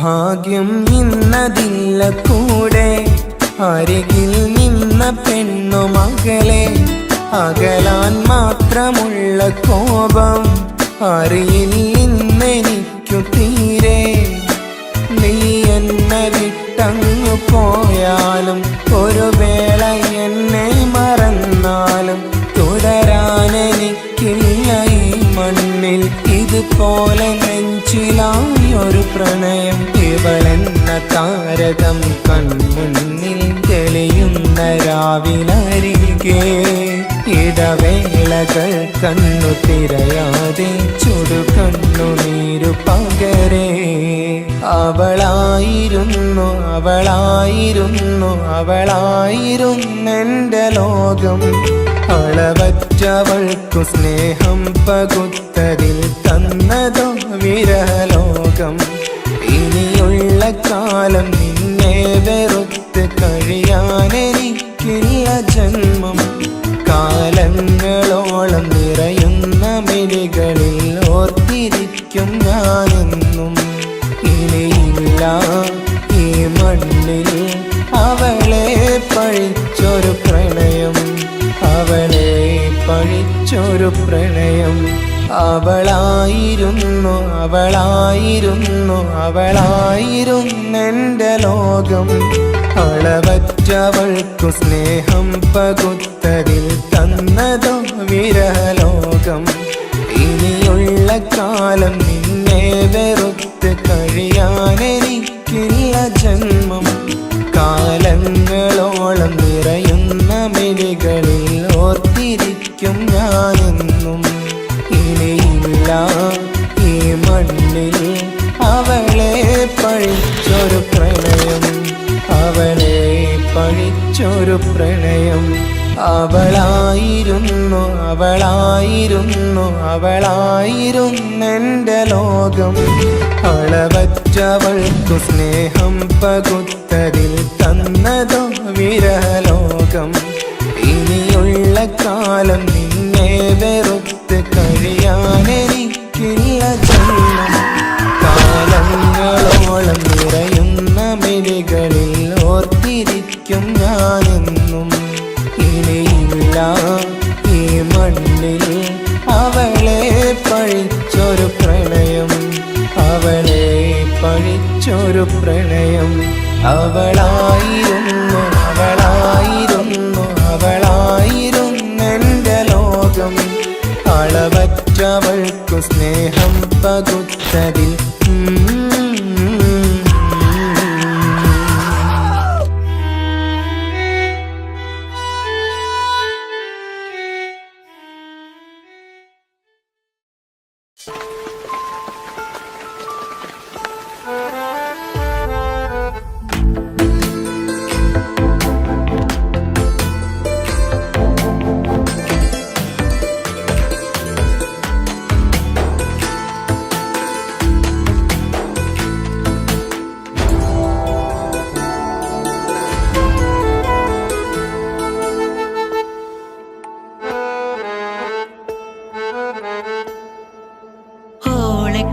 ഭാഗ്യം ഇന്നതില്ല കൂടെ അരികിൽ നിന്ന പെണ്ണു മകളെ അകലാൻ മാത്രമുള്ള കോപം അറിയില്ലെന്നെനിക്കു തീരെ നീ എന്നെ വിട്ടങ്ങു പോയാലും ഒരു വേള എന്നെ മറന്നാലും തുടരാനെനിക്കില്ല ഈ മണ്ണിൽ ഇതുപോലെ നെഞ്ചിലായൊരു പ്രണയം ഇവളെന്ന താരകം കൺമുന്നിൽ തെളിയുന്ന രാവിലരികെ ഇടവേളകൾ കണ്ണു തിരയാതെ ചുടുകണ്ണുനീരു പകരേ അവളായിരുന്നെന്റെ ലോകം അളവറ്റവൾക്കു സ്നേഹം പകുത്തതിൽ തന്നതോ വിരഹലോകം ഇനിയുള്ള കാലം നിന്നെ വെറുത്ത് കഴിയാനെനിക്കില്ല ജന്മം കാലങ്ങളോളം നിറയുന്ന മിഴികളിൽ ഓർത്തിരിക്കും ഞാനെന്നും ഇനിയില്ല ഈ മണ്ണിൽ അവളെ പഴിച്ചൊരു പ്രണയം അവളെ പഴിച്ചൊരു പ്രണയം അവളായിരുന്നെന്റെ ലോകം അളവറ്റവൾക്കു സ്നേഹം പകുത്തതിൽ തന്നതോ വിരഹലോകം ഇനിയുള്ള കാലം നിന്നെ വെറുത്ത് കഴിയാനെനിക്കില്ല ജന്മം കാലങ്ങളോളം നിറയുന്ന മിഴികളിൽ ഓർത്തിരിക്കും ഞാനെന്നും ഇനിയില്ല ഈ മണ്ണിൽ അവളെ പഴിച്ചൊരു പ്രണയം അവളെ പഴിച്ചൊരു പ്രണയം അവളായിരുന്നെന്റെ ലോകം അളവറ്റവൾക്കു സ്നേഹം പകുത്തതിൽ തന്നതോ വിരഹലോകം ഇനിയുള്ള കാലം നിന്നെ വെറുത്ത് കഴിയാനെനിക്കില്ല ജന്മം കാലങ്ങളോളം നിറയുന്ന മിഴികളിൽ ഓർത്തിരിക്കും ഞാനെന്നും ഇനിയില്ല ഈ മണ്ണിൽ അവളെ പഴിച്ചൊരു പ്രണയം അവളെ പഴിച്ചൊരു പ്രണയം അവളായിരുന്നെന്റെ ലോകം അളവറ്റവൾക്കു സ്നേഹം പകുത്തതിൽ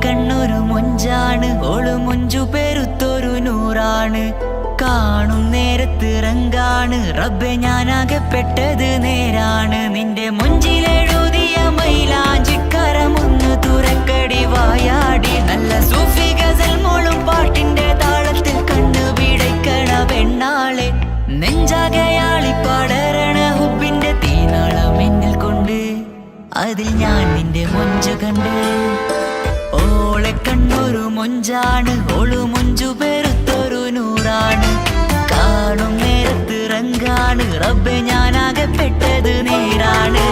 കണ്ണൊരു മൊഞ്ചാണ് ഓള് മൊഞ്ചു പെരുത്തൊരു നൂറാണ് കാണും നേരത്ത് റങ്കാണ് റബ്ബെ ഞാനാകപ്പെട്ടത് നേരാണ് നിന്റെ മൊഞ്ചിലെഴുതിയ മൈലാഞ്ചിക്കരമൊന്ന് തുറക്കടി വായാടി നല്ല സൂഫി ഗസൽ മോളും പാട്ടിന്റെ താളത്തിൽ കണ്ണു പിടയ്ക്കണ പെണ്ണാളെ നെഞ്ചാകയാളി പടരണ ഹുബിന്റെ തീനാളം എന്നിൽ കൊണ്ട് അതിൽ ഞാൻ നിന്റെ മൊഞ്ചു കണ്ട് ഓളെ കണ്ണൊരു മൊഞ്ചാണ് ഓളു മൊഞ്ചു പെരുത്തൊരു നൂറാണ് കാണും നേരത്ത് റങ്കാണ് റബ്ബെ ഞാനാകപ്പെട്ടത് നേരാണ്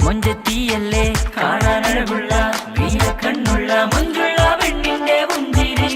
മൊഞ്ചത്തിയല്ലേ കാണാനഴകുള്ള കണ്ണുള്ള മഞ്ചുള്ള പെണ്ണിന്റെ മുഞ്ചിരി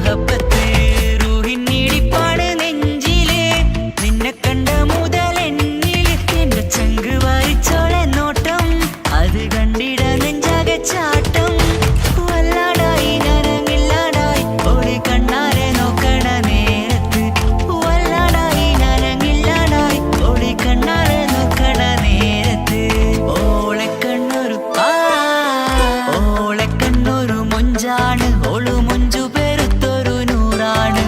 മുഹബത്ത് റൂഹിന്നിടിപ്പാണ് നെഞ്ചില് നിന്നെ കണ്ട മുതൽ എന്നില് എന്റെ ചങ്ക് വായിച്ചോളെ നോട്ടം അത് കണ്ടിട നെഞ്ചാകെ ചാട്ടം വല്ലാടായി നനങ്ങില്ലാടായി ഓടി കണ്ണാരെ നോക്കണ നേരത്ത് വല്ലാടായി നനങ്ങില്ലാടായി ഓടി കണ്ണാരെ നോക്കണ നേരത്ത് ഓളെ കണ്ണൊരു മൊഞ്ചാണ് ഓളു മൊഞ്ചു പെരുത്തൊരു നൂറാണ്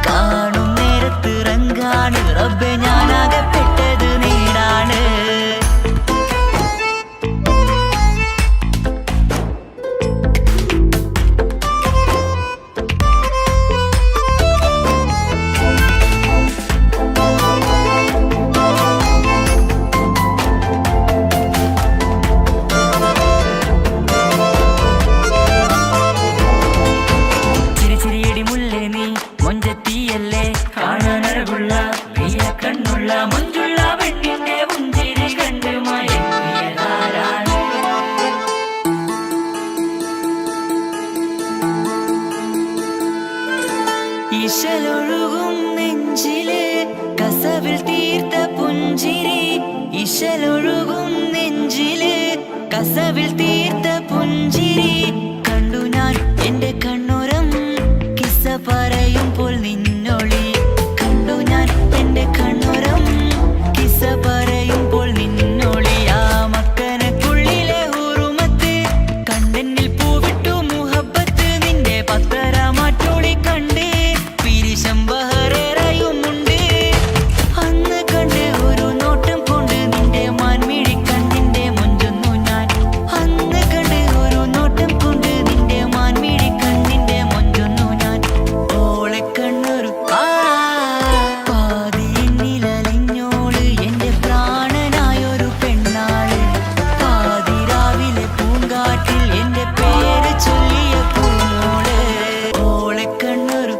കാണും നേരത്ത് റങ്കാണ് റബ്ബെ ഞാനാകപ്പെട്ടത് നേരാണ് ചിരിച്ചിരിയടി മുല്ലേ നീ മൊഞ്ചത്തിയല്ലേ കാണാനഴകുള്ള നീയ കണ്ണുള്ള മൊഞ്ചുള്ള പെണ്ണിന്റെ പുഞ്ചിരി കണ്ട് മയങ്ങിയതാരാണ് ഇശലൊഴുകും നെഞ്ചില് കസവിൽ തീർത്ത പുഞ്ചിരി ഇശലൊഴുകും നെഞ്ചില് കസവിൽ തീർത്ത പുഞ്ചിരി കണ്ടു ഞാൻ എന്റെ കണ്ണുരം കിസ്സ പറയുമ്പോൾ നിന്നൊളി കണ്ടു ഞാൻ എന്റെ കണ്ണുരം കിസ്സ പറയുമ്പോൾ നിന്നൊളി ആ മക്കനക്കുള്ളിലെ ഹുറുമത്ത് കണ്ടെന്നിൽ പൂവിട്ടു മുഹബത്ത് നിന്റെ പത്തര മാറ്റോളി കണ്ട് പിരിശം ബഹറേറയുമുണ്ട് അന്ന് കണ്ട് ഒരു നോട്ടം കൊണ്ട് നിന്റെ മാൻമിഴി കണ്ണിന്റെ മൊഞ്ചൊന്നു ഞാൻ അന്ന് കണ്ട് ഒരു നോട്ടം കൊണ്ട് നിന്റെ മാൻമിഴി കണ്ണിന്റെ മൊഞ്ചൊന്നു ഞാൻ ഓളെ കണ്ണൊരു പാതിയെന്നിലലിഞ്ഞോള് എന്റെ പ്രാണനായൊരു പെണ്ണാള് പാതിരാവിലെ പൂങ്കാട്ടിൽ എന്റെ പേര് ചൊല്ലിയ പൂമോള് ഓളെ കണ്ണൊരു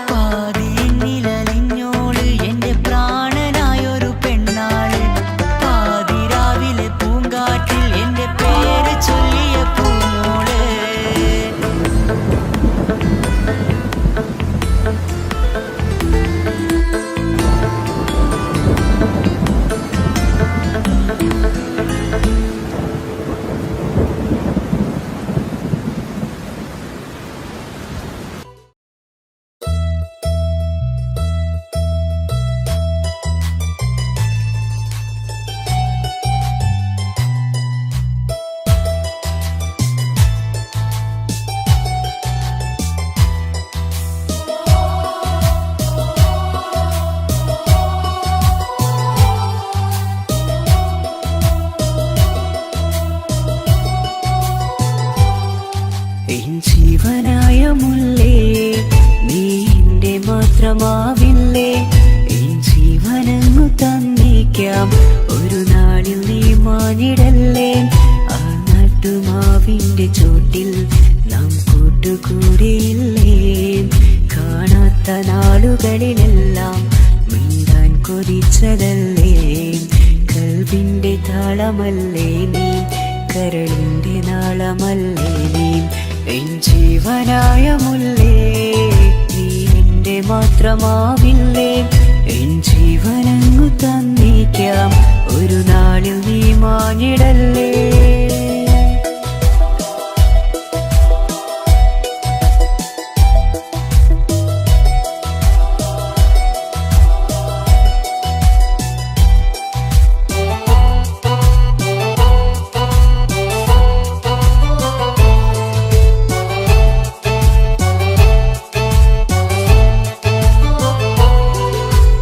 പാതിയെന്നിലലിഞ്ഞോള് എന്റെ പ്രാണനായൊരു പെണ്ണാള് പാതിരാവിലെ പൂങ്കാട്ടിൽ എന്റെ പേര് ചൊല്ലിയ പൂമോള് എൻ ജീവനായ മുല്ലേ നീ എന്റെ മാത്രമാവില്ലേ എൻ ജീവനങ്ങു തന്നേക്കാം ഒരു നാളിൽ നീ മാഞ്ഞിടല്ലേ ആ നാട്ടുമാവിന്റെ ചോട്ടിൽ നാം കൂട്ടുകൂടിയില്ലേ കാണാത്ത നാളുകളിലെല്ലാം മിണ്ടാൻ കൊതിച്ചതല്ലേ കൽവിന്റെ താളമല്ലേ നീ കരളിന്റെ നാളമല്ലേ നീ എൻ ജീവനായ മുല്ലേ നീ എന്റെ മാത്രമാവില്ലേ എൻ ജീവനങ്ങു തന്നേക്കാം ഒരു നാളിൽ നീ മാഞ്ഞിടല്ലേ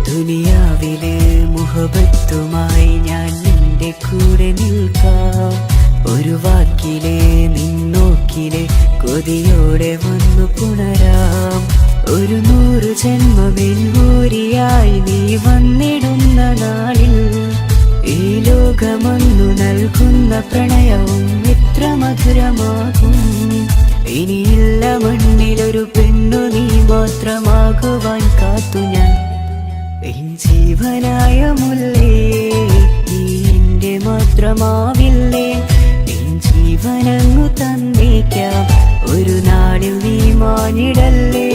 ദുനിയാവിലെ മുഹബത്തുമായി ഞാൻ നിന്റെ കൂടെ നിൽക്കാം ഒരു വാക്കിലെ നിന്നോക്കിലെ കൊതിയോടെ വന്നു പുണരാം ഒരു 100 ജന്മമെൻകൂരിയായി നീ വന്നിടുന്ന നാളിൽ ഈ ലോകമൊന്നു നൽകുന്ന പ്രണയവും എത്ര മധുരമാകും ഇനിയില്ല മണ്ണിലൊരു പെണ്ണു നീ മാത്രമാകുവാൻ കാത്തു ഞാൻ എൻ ജീവനായ മുല്ലേ നീ എന്റെ മാത്രമാവില്ലേ എൻ ജീവനങ്ങു തന്നേക്കാം ഒരു നാളിൽ നീ മാനിടല്ലേ.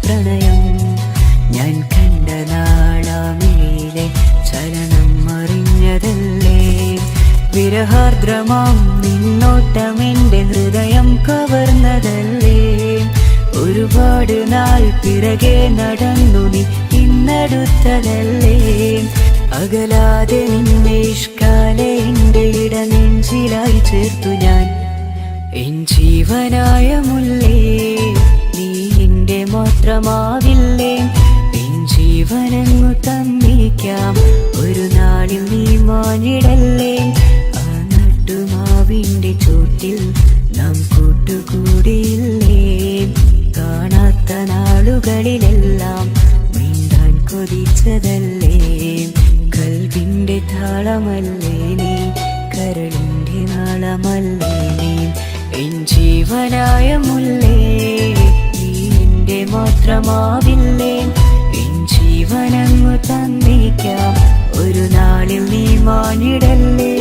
പ്രണയം ഞാൻ കണ്ട നാളാമേലെ ചലനം അറിഞ്ഞതല്ലേ. വിരഹാർദ്രമാം നിന്നോട്ടം എൻ്റെ ഹൃദയം കവർന്നതല്ലേ. ഒരുപാട് നാൾ പിറകെ നടന്നു നീ ഇന്നടുത്തതല്ലേ. അകലാതെ നിന്നെ ഇഷ്കാലെ എൻ്റെ ഇടനെഞ്ചിലായി ചേർത്തു ഞാൻ. എൻ ജീവനായ മുല്ലേ നീ എന്റെ മാത്രമാവില്ലേ. എൻ ജീവനങ്ങു തന്നിക്കാം ഒരു നാളിൽ നീ മാനിടല്ലേ. ആ നട്ടുമാവിന്റെ ചോട്ടിൽ നാം കൂട്ടുകൂടിയില്ലേ. കാണാത്ത നാളുകളിലെല്ലാം മിണ്ടാൻ കൊതിച്ചതല്ലേ. കൽവിന്റെ താളമല്ലേ നീ, കരളിന്റെ നാളമല്ലേ നീ. എൻ ജീവനായ മുല്ലേ നീ എന്റെ മാത്രമാവില്ലേ. എൻ ജീവനങ്ങു തന്നിക്കാം ഒരു നാളിൽ നീ മാനിടല്ലേ.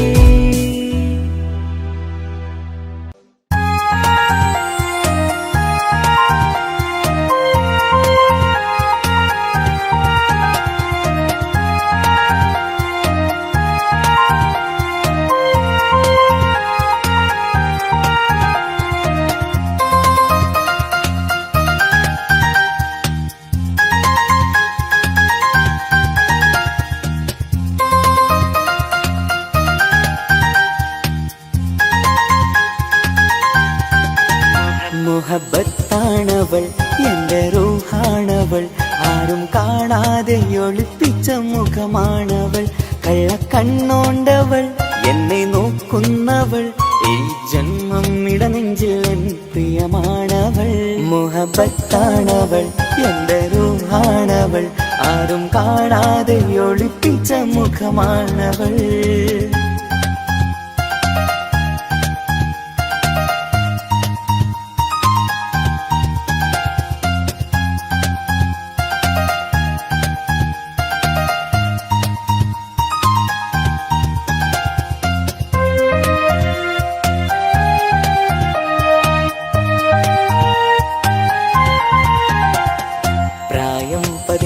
മുഹബത്താണവൾ എൻ്റെ റൂഹാണവൾ. ആരും കാണാതെ ഒളിപ്പിച്ച മുഖമാണവൾ. കള്ളക്കണ്ണോണ്ടവൾ എന്നെ നോക്കുന്നവൾ. ഈ ജന്മം ഇടനെഞ്ചിൽ എൻ പ്രിയമാണവൾ. മുഹബത്താണവൾ എൻ്റെ റൂഹാണവൾ. ആരും കാണാതെ ഒളിപ്പിച്ച മുഖമാണവൾ.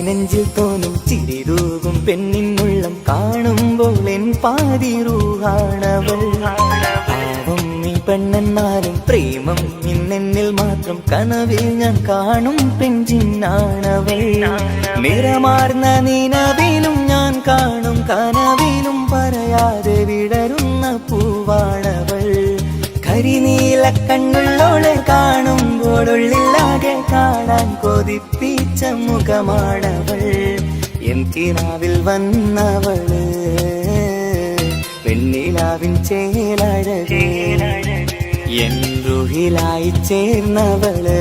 നെഞ്ചിൽ തോന്നും ചിരിതൂകും പെണ്ണിനുള്ളം കാണുമ്പോൾ എൻ പാതി റൂഹാണവൾ. പാവം ഈ പെണ്ണെന്നാലും പ്രേമം ഇന്നെന്നിൽ മാത്രം. കനവിൽ ഞാൻ കാണും പെഞ്ചിന്നാണവൾ. നിറമാർന്ന നിലവിലും ഞാൻ കാണും കനവിലും പറയാതെ വിടരുന്ന പൂവാണവൾ. കരിനീല കണ്ണുള്ളോളെ കാണുമ്പോഴുള്ളിലാകെ കാണാൻ കൊതിപ്പിച്ച മുഖമാണവൾ. എൻ കിനാവിൽ വന്നവള് പെണ്ണിലാവിൻ ചേലഴകേ. എൻ റുഹിലായി ചേർന്നവള്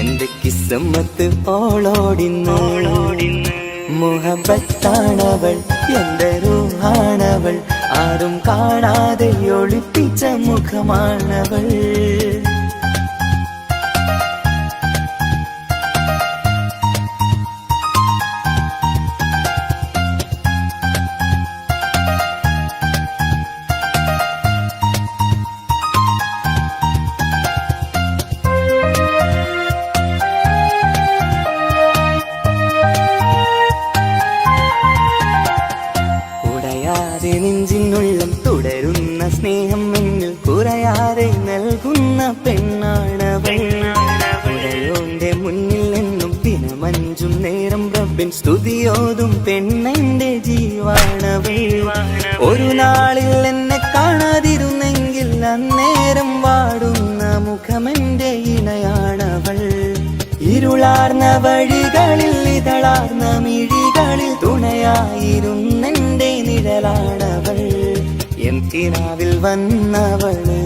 എന്റെ കിസ്മത്ത് ഓളോടിന്ന്. മുഹബത്താണവൾ എൻ്റെ റൂഹാണവൾ. ആരും കാണാതെ ഒളിപ്പിച്ച മുഖമാണവൾ. നെഞ്ചിനുള്ളം തുടരുന്ന സ്നേഹം എന്നിൽ കുറയാതെ നൽകുന്ന പെണ്ണാണവൾ. പുഴയോന്റെ മുന്നിൽ നിന്നും ദിനമഞ്ചും നേരം റബ്ബിൻ സ്തുതിയോതും പെണ്ണെന്റെ ജീവാണവൾ. ഒരു നാളിൽ എന്നെ കാണാതിരുന്നെങ്കിൽ അന്നേരം വാടുന്ന മുഖമെന്റെ ഇണയാണവൾ. ഇരുളാർന്ന വഴികളിൽ ഇതളാർന്ന മിഴികളിൽ തുണയായിരുന്നെന്റെ നിഴലാണവൾ. എൻ കിനാവിൽ വന്നവള്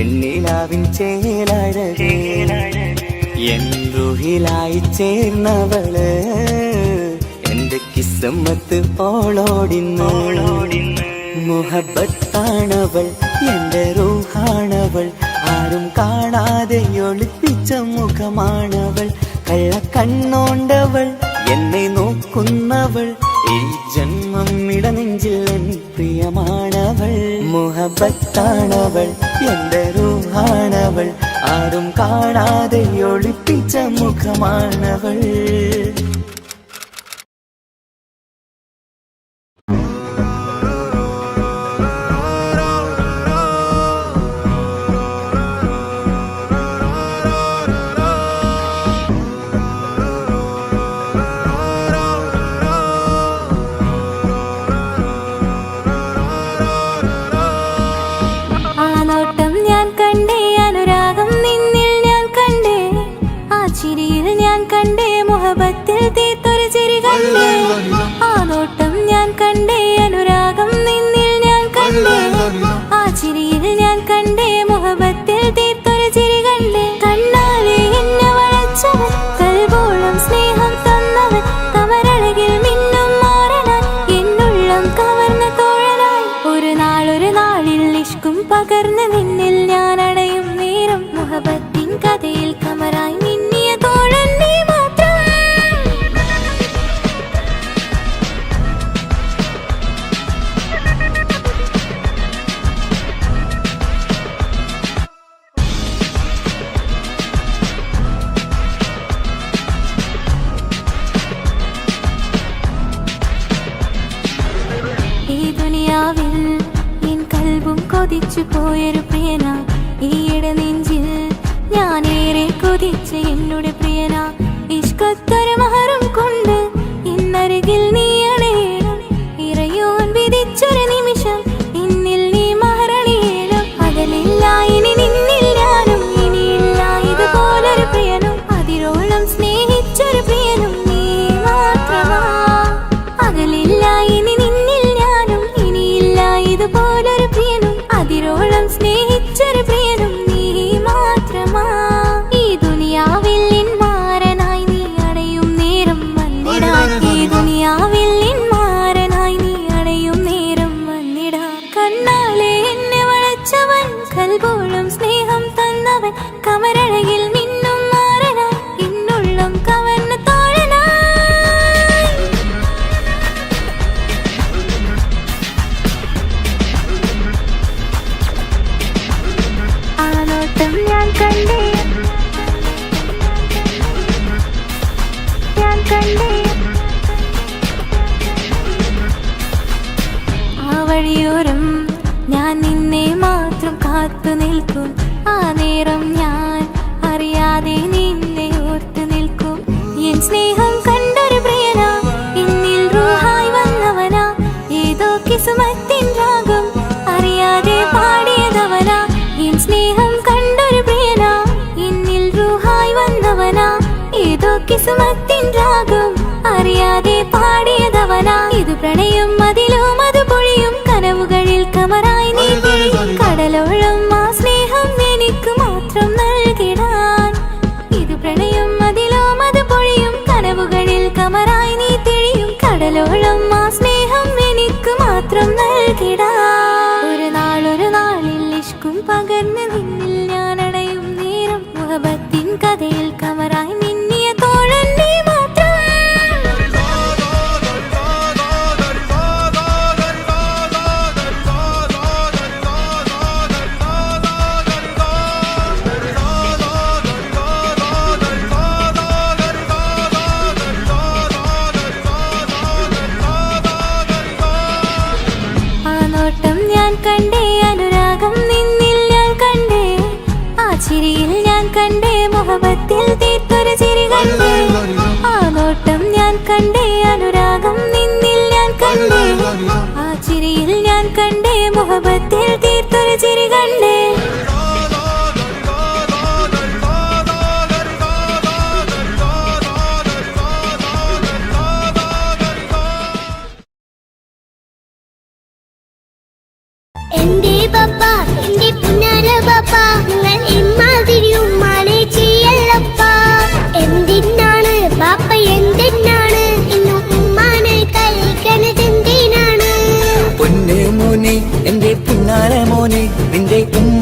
വെണ്ണിലാവിൻ ചേലഴകേ എൻ റുഹിലായി ചേർന്നവള് എന്റെ കിസ്മത്ത് ഓളോടിന്ന് മുഹബത്താണവൾ എന്റെ റൂഹാണവൾ ആരും കാണാതെ ഒളിപ്പിച്ച മുഖമാണവൾ കള്ളക്കണ്ണോണ്ടവൾ എന്നെ നോക്കുന്നവൾ ഈ ജന്മം ഇടനെഞ്ചിൽ എൻ പ്രിയമാണവൾ മുഹബത്താണവൾ എന്റെ റൂഹാണവൾ ആരും കാണാതെ ഒളിപ്പിച്ച മുഖമാണവൾ. പകർന്ന് നിന്നിൽ ഞാൻ അടയും നേരം മുഹബത്തിൻ കഥയിൽ കമറായി മിന്നിയ തോഴൻ നീ മാത്രം. ഈ ദുനിയാവിൽ കൊതിച്ചു പോയൊരു പ്രിയന ഈയിടെ നെഞ്ചിൽ ഞാനേറെ കൊതിച്ച് എന്നോട് പ്രിയന ഇഷ്കത്തൊരു മഹറും കൊണ്ട് ഇന്നരികിൽ നീ അണയണം ഇറയോൻ വിധിച്ചൊരു നിമിഷം ഇന്നിൽ നീ മഹറണിയേണം അകലില്ല ഇനി നിന്നിൽ ഞാനും ഇനിയില്ല ഇതുപോലൊരു പ്രിയനും അതിരോളം സ്നേഹിച്ചൊരു പ്രിയനും നീ മാത്രമാ അകലില്ല ഇനി നിന്നിൽ ഞാനും ഇനിയില്ല ഇതുപോലൊരു പ്രിയനും അതിരോളം സ്നേഹിച്ചൊരു പ്രിയനും നീ മാത്രമാ. ഈ ദുനിയാവിൽ മാരനായി നീ അടയും നേരം വന്നിടാൻ ഈ ദുനിയാവിൽ മാരനായി നീ അടയും നേരം വന്നിടാൻ കണ്ണാലെ എന്നെ വളച്ചവൻ കൽബോളം സ്നേഹം തന്നവൻ കമരഴകിൽ മിന്നും മാരനായി എന്നുള്ളം കവർന്ന തോഴനായി. ഞാൻ കണ്ടേ ആ വഴിയോരം ഞാൻ നിന്നെ മാത്രം കാത്തു നിൽക്കും ആ നേരം ഞാൻ അറിയാതെ നിന്നെ ഓർത്തു നിൽക്കും എൻ സ്നേഹം കണ്ടൊരു പ്രിയനാ എന്നിൽ റൂഹായി വന്നവനാ ഏതോ കിസ്മത്തിൻ രാഗം അറിയാതെ പാടിയതവനാ എൻ സ്നേഹം കണ്ടൊരു പ്രിയനാ എന്നിൽ റൂഹായി വന്നവനാ ഏതോ കിസ്മത്തിൻ രാഗം അറിയാതെ പാടിയതവനാ ഇത് പ്രണയം അതിലും അത് പൊഴിയും കനവുകളിൽ കമറായി നീ കടലോളം ആ സ്നേഹം എനിക്ക് മാത്രം നൽകിടാൻ ഇത് പ്രണയം അതിലും അത് പൊഴിയും കനവുകളിൽ കമറായി നീ തെളിയും കടലോളം ആ സ്നേഹം എനിക്ക് മാത്രം നൽകിടാൻ ഒരു നാളിൽ ഇഷ്കും പകർന്ന് നിന്നിൽ ഞാൻ അടയും നേരം മുഹബത്തിൻ കഥയിൽ കമറായി മിന്നിയ തോഴൻ നീ മാത്രം. ആ നോട്ടം ഞാൻ കണ്ടേ അനുരാഗം നിന്നിൽ ഞാൻ കണ്ടേ ആ ചിരിയിൽ ഞാൻ കണ്ടേ മുഹബത്തിൽ തീർത്തൊരു ചിരി കണ്ടേ ആ നോട്ടം ഞാൻ കണ്ടേ അനുരാഗം നിന്നിൽ ഞാൻ കണ്ടേ ആ ചിരിയിൽ ഞാൻ കണ്ടേ മുഹബത്തിൽ തീർത്തൊരു ചിരി കണ്ടേ. എന്റെ പപ്പ എന്റെ പുന്നാര പപ്പ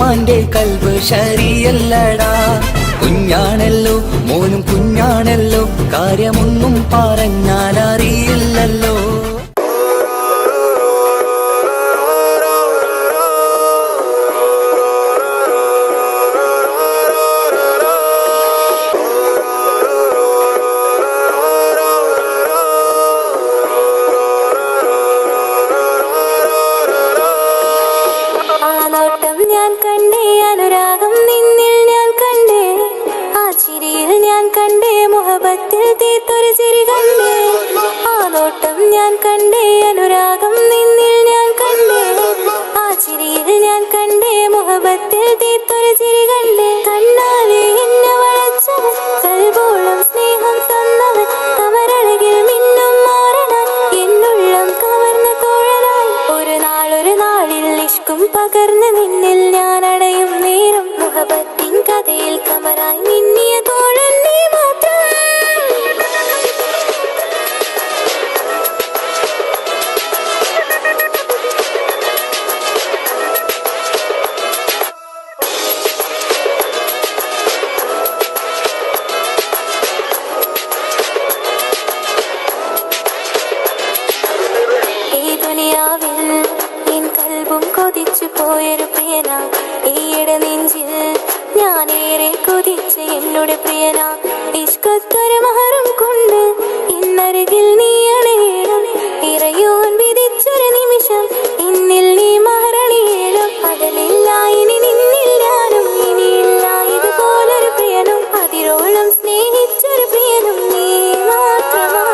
ഉമ്മാന്റെ കൽബ് ശരിയല്ലടാ. കുഞ്ഞാണല്ലോ മോനും കുഞ്ഞാണല്ലോ, കാര്യമൊന്നും പറഞ്ഞാൽ അറിയില്ലല്ലോ. ഞാൻ കണ്ടേ അനുരാഗം നിന്നിൽ ഞാൻ കണ്ടേ, ആ ചിരിയിൽ ഞാൻ കണ്ടേ മുഹബത്തിൽ തീർത്തൊരു ചിരി കണ്ടേ. ആ നോട്ടം ഞാൻ കണ്ടേ അനുരാഗം നിന്നിൽ ഞാൻ കണ്ടേ, ആ ചിരിയിൽ ഞാൻ കണ്ടേ മുഹബത്തിൽ തീർത്തൊരു ചിരി കണ്ടേ. കണ്ണാലെ എന്നെ വളച്ചവൻ, കൽബോളം സ്നേഹം തന്നവൻ, കമരഴകിൽ മിന്നും മാറനാൻ എന്നുള്ളം കവർന്ന തോഴനായി. ഒരു നാളിൽ ഇഷ്കും പകർന്ന് നിന്നിൽ ഞാൻ അടയും നേരം, മുഹബത്തിൻ കഥയിൽ കമറായി മിന്നിയ തോഴൻ നീ മാത്രം. ഈ ദുനിയാവിൽ എൻ കൽബും കൊതിച്ചു പോയൊരു പ്രിയന, ഈയിടെ നെഞ്ചിൽ ഞാനേറെ കൊതിച്ച് എന്നോട് പ്രിയന. ഇഷ്കത്തൊരു മഹറും കൊണ്ട് ഇന്നരികിൽ നീ അണയണം, ഇറയോൻ വിധിച്ചൊരു നിമിഷം ഇന്നിൽ നീ മഹറണിയേണം. പകലില്ല ഇനി നിന്നിൽ ഞാനും, ഇനിയില്ല ഇതുപോലൊരു പ്രിയനും, അതിരോളം സ്നേഹിച്ചൊരു പ്രിയനും നീ മാത്രമാ.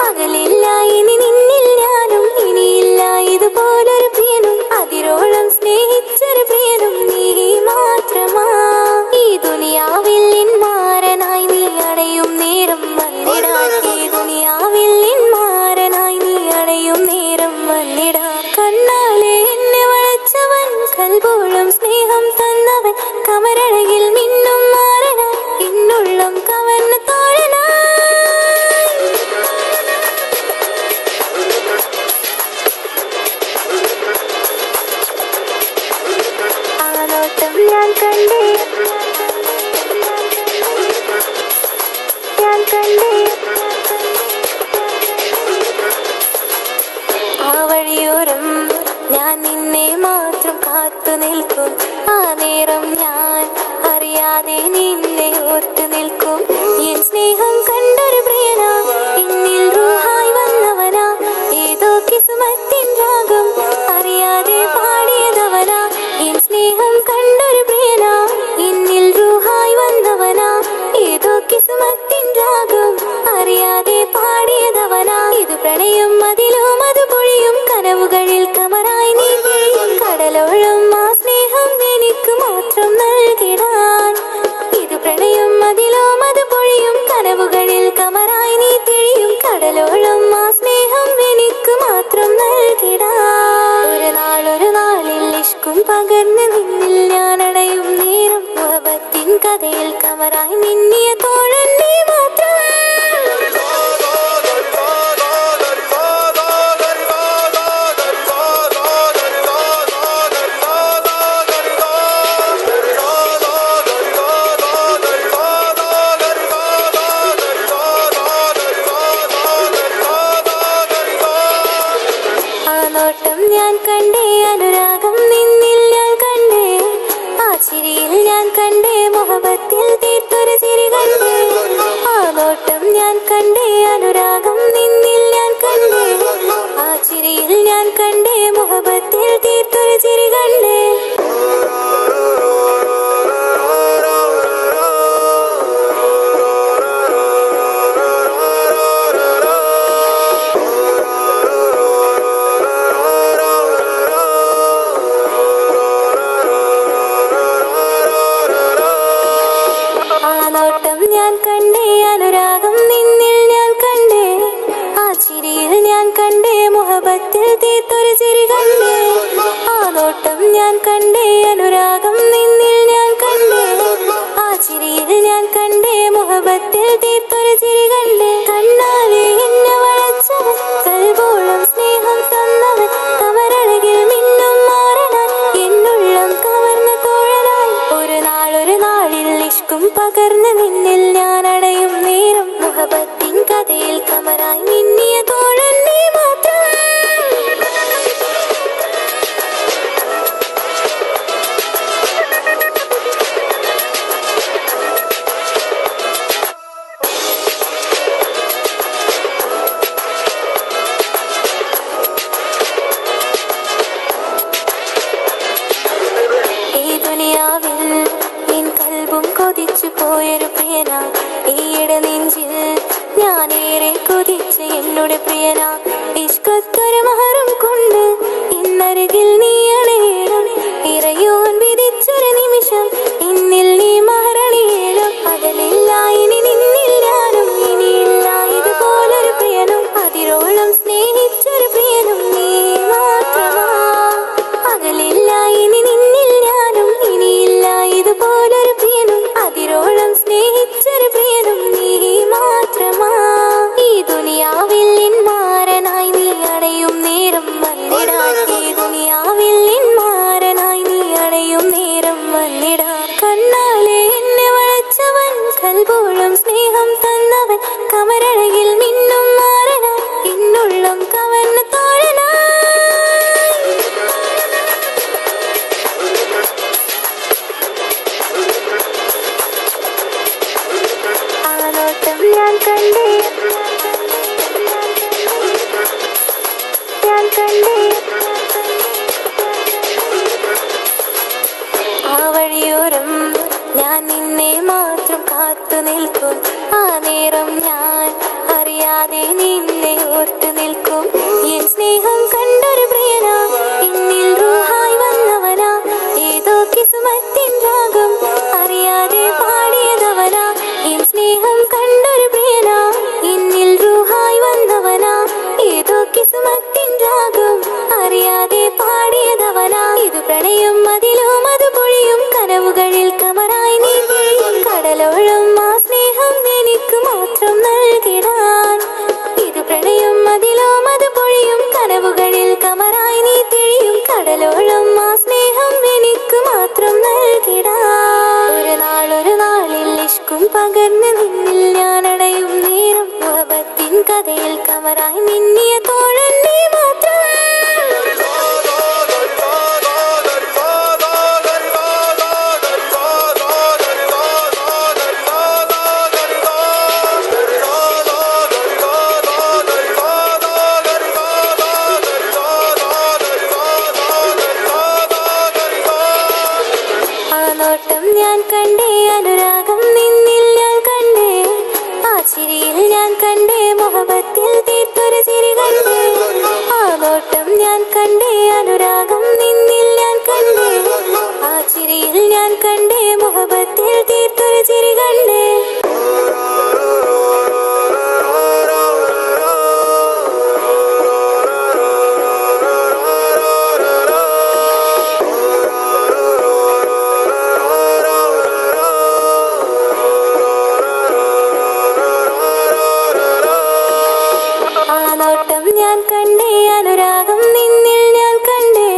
പകലില്ല ഇനി നിന്നിൽ ഞാനും, ഇനിയില്ല ഇതുപോലൊരു പ്രിയനും, അതിരോളം സ്നേഹിച്ചൊരു പ്രിയനും നീ മാത്രമാ. ഈ ദുനിയാവിൽ മാരനായി നീ അടയും നേരം വന്നിടാൻ, ഈ ദുനിയാവിൽ മാരനായി നീ അടയും നേരം വന്നിടാൻ. കണ്ണാലെ എന്നെ വളച്ചവൻ, കൽബോളം സ്നേഹം തന്നവൻ, കമരഴകിൽ മിന്നും മാറനാൻ എന്നുള്ളം കവർന്ന തോഴനായി. ആ നോട്ടം ഞാൻ കണ്ടേ, ഞാൻ കണ്ടേ. ആ വഴിയോരം ഞാൻ നിന്നെ മാത്രം കാത്തു നിൽക്കും, ആ നേരം ഞാൻ അറിയാതെ നിന്നെ ഓർത്തു നിൽക്കും. എൻ സ്നേഹം കണ്ടൊരു പ്രിയന, എന്നിൽ റൂഹായി വന്നവനാ, ഏതോ കിസ്മത്തിൻ രാഗം അറിയാതെ പാടിയതവനാ. എൻ സ്നേഹം കണ്ടൊരു പ്രിയന, എന്നിൽ റൂഹായി വന്നവനാ, ഏതോ കിസ്മത്തിൻ രാഗം അറിയാതെ പാടിയതവനാ. ഇത് പ്രണയം അതിലും അത് പൊഴിയും, കനവുകളിൽ കമറായി നീ പിഴിയും, കടലോളം ആ സ്നേഹം എനിക്ക് മാത്രം നൽകിടാൻ. ഇത് പ്രണയം അതിലും അത് പൊഴിയും, കനവുകളിൽ കമറായി നീ തിഴിയും, കടലോളം ആ സ്നേഹം എനിക്ക് മാത്രം നൽകിടാൻ. ഒരു നാളിൽ ഇഷ്കും പകർന്ന് നിന്നിൽ ഞാൻ അടയും നേരം, മുഹബത്തിൻ കഥയിൽ കമറായി മിന്നിയ തോഴൻ നീ മാത്രം. ആ നോട്ടം ഞാൻ കണ്ടേ അനുരാഗം നിന്നിൽ ഞാൻ കണ്ടേ, ആ ചിരിയിൽ ഞാൻ കണ്ടേ മുഹബത്തിൽ തീർത്തൊരു ചിരി കണ്ടേ. ആ നോട്ടം ഞാൻ കണ്ടേ അനുരാഗം നിന്നിൽ ഞാൻ കണ്ടേ, ആ ചിരിയിൽ ഞാൻ കണ്ടേ മുഹബത്തിൽ തീർത്തൊരു ചിരി കണ്ടേ. ആ നോട്ടം ഞാൻ കണ്ടേ അനുരാഗം നിന്നിൽ ഞാൻ കണ്ടേ, ആ ചിരിയിൽ ഞാൻ കണ്ടേ മുഹബത്തിൽ തീർത്തൊരു ചിരി കണ്ടേ. ആ നോട്ടം ഞാൻ കണ്ടേ അനുരാഗം നിന്നിൽ ഞാൻ കണ്ടേ, ആ ചിരിയിൽ ഞാൻ കണ്ടേ മുഹബത്തിൽ തീർത്തൊരു ചിരി കണ്ടേ. കണ്ണാലെ എന്നെ വളച്ചവൻ, കൽബോളം സ്നേഹം തന്നവൻ, കമരഴകിൽ മിന്നും മാറനാൻ എന്നുള്ളം കവർന്ന പകർന്ന് നിന്നിൽ ഞാൻ അടയും നേരം മുഹബത്തിൻ കഥയിൽ കമറായി മിന്നിയ തോഴൻ നീ മാത്രം. കൊതിച്ചു പോയൊരു പ്രിയന ഈയിടെ നെഞ്ചിൽ ഞാനേറെ കൊതിച്ച് എന്നോട് പ്രിയന ഇഷ്കത്തൊരു മഹറും കൊണ്ട് ഇന്നരികിൽ നീ അണയണം. ഇറയോൻ വിധിച്ചൊരു നിമിഷം ഇന്നിൽ നീ മഹറണിയേണം. അകലില്ല ഇനി നിന്നിൽ ഞാനും ഇനിയില്ല ഇതുപോലൊരു പ്രിയനും അതിരോളം സ്നേഹിച്ചൊരു പ്രിയനും നീ മാത്രമാ. അകലില്ല ഇനി നിന്നിൽ ഞാനും ഇനിയില്ല ഇതുപോലൊരു പ്രിയനും അതിരോളം സ്നേഹിച്ചൊരു പ്രിയനും നീ മാത്രമാ. ഈ ദുനിയാവിൽ മാരനായി നീ അടയും നേരം വന്നിടാൻ. ഈ ദുനിയാവിൽ മാരനായി നീ അടയും നേരം വന്നിടാൻ. കണ്ണാലെ എന്നെ വളച്ചവൻ കൽബോളം സ്നേഹം തന്നവൻ കമരഴകിൽ മിന്നും മാറനായി ഇന്നുള്ളം കവർന്ന തോഴനായി. ആനോട്ടം ഞാൻ കണ്ടേ ആ വഴിയോരം ഞാൻ നിന്നെ മാത്രം കാത്തു നിൽക്കും. ആ നേരം ഞാൻ അറിയാതെ നിന്നെ ഓർത്തു നിൽക്കും. എൻ സ്നേഹം കണ്ടൊരു പ്രിയന എന്നിൽ റൂഹായി വന്നവനാ. ഏതോ കിസ്മത്തിൻ രാഗം അറിയാതെ പാടിയതവനാ. എൻ സ്നേഹം കണ്ടൊരു പ്രിയന എന്നിൽ റൂഹായി വന്നവനാ. ഏതോ കിസ്മത്തിൻ രാഗം അറിയാതെ പാടിയതവനാ. ഇത് പ്രണയം അതിലും അത് പൊഴിയും കനവുകളിൽ കമറായി നീ കടലോളം ആ സ്നേഹം എനിക്ക് മാത്രം നൽകിടാൻ. ഇത് പ്രണയം അതിലും അത് പൊഴിയും കനവുകളിൽ കമറായി നീ തെളിയും കടലോളം ആ സ്നേഹം എനിക്ക് മാത്രം നൽകിടാൻ. ഒരു നാളിൽ ഇഷ്കും പകർന്ന് നിന്നിൽ ഞാൻ അടയും നേരം മുഹബത്തിൻ കഥയിൽ കമറായി മിന്നിയ തോഴൻ നീ മാത്രം. ആനോട്ടം ഞാൻ കണ്ടേ അനുരാഗം നിന്നിൽ ഞാൻ കണ്ടേ. ആ ചിരിയിൽ ഞാൻ കണ്ടേ മുഹബത്തിൽ തീർത്തൊരു ചിരി കണ്ടേ. ആനോട്ടം ഞാൻ കണ്ടേ അനുരാഗം നിന്നിൽ ഞാൻ കണ്ടേ. ആ ചിരിയിൽ ഞാൻ കണ്ടേ മുഹബത്തിൽ തീർത്തൊരു ചിരി കണ്ടേ. ആനോട്ടം ഞാൻ കണ്ടേ അനുരാഗം നിന്നിൽ ഞാൻ കണ്ടേ.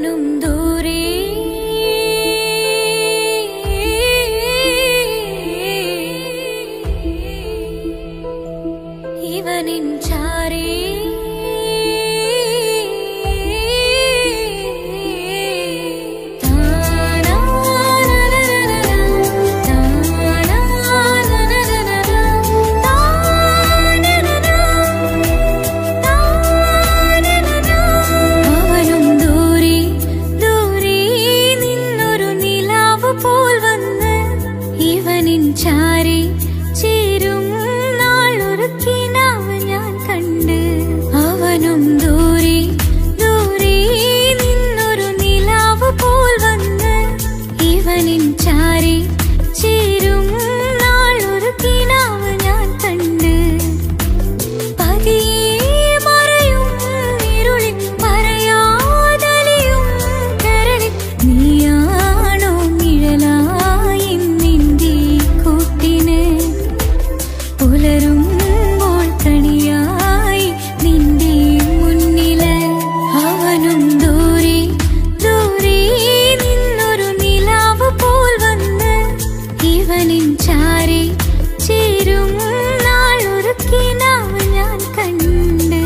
അവനും ദൂരെ ഇവനിൻ ചാരേ ചാരി ചേരും നാളൊരുക്കിനാവ് ഞാൻ കണ്ട് അവനും ദൂരെ ദൂരെ നിന്നൊരു നിലാവ് പോൽ വന്ന് ഇവനിൻ ചാരി ചേരും നാളൊരുക്കിനാവ് ഞാൻ കണ്ട് പതിയെ മറയും ഇരുളിൽ പറയാതലിയും കരളിൽ നീയാണോ നിഴലായി പുലരുമ്പോൾ കണിയായി നിന്റെ മുന്നില് അവനും ദൂരെ ദൂരെ നിന്നൊരു നിലാവ് പോൽ വന്ന് ഇവനിൻ ചാരി ചേരും നാളൊരുക്കിനാവ് ഞാൻ കണ്ട്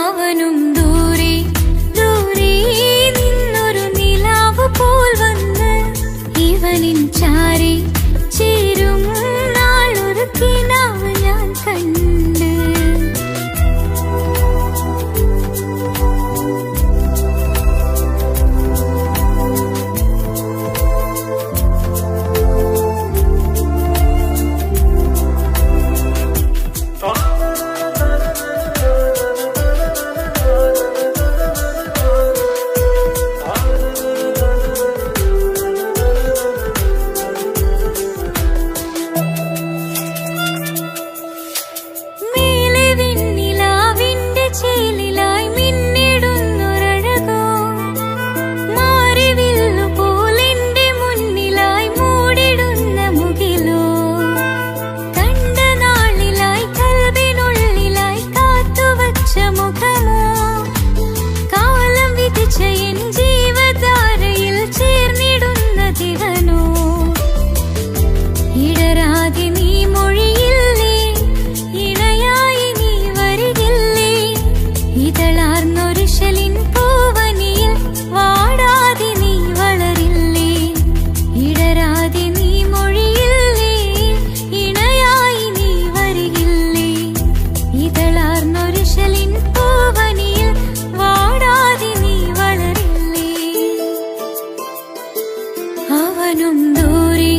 അവനും ദൂരെ ദൂരെ നിന്നൊരു നിലാവ് പോൽ വന്ന് ഇവനിൻ ചാരി ചേരും നാളൊരുക്കിനാവ് ഞാൻ കണ്ട് അവനും ദൂരെ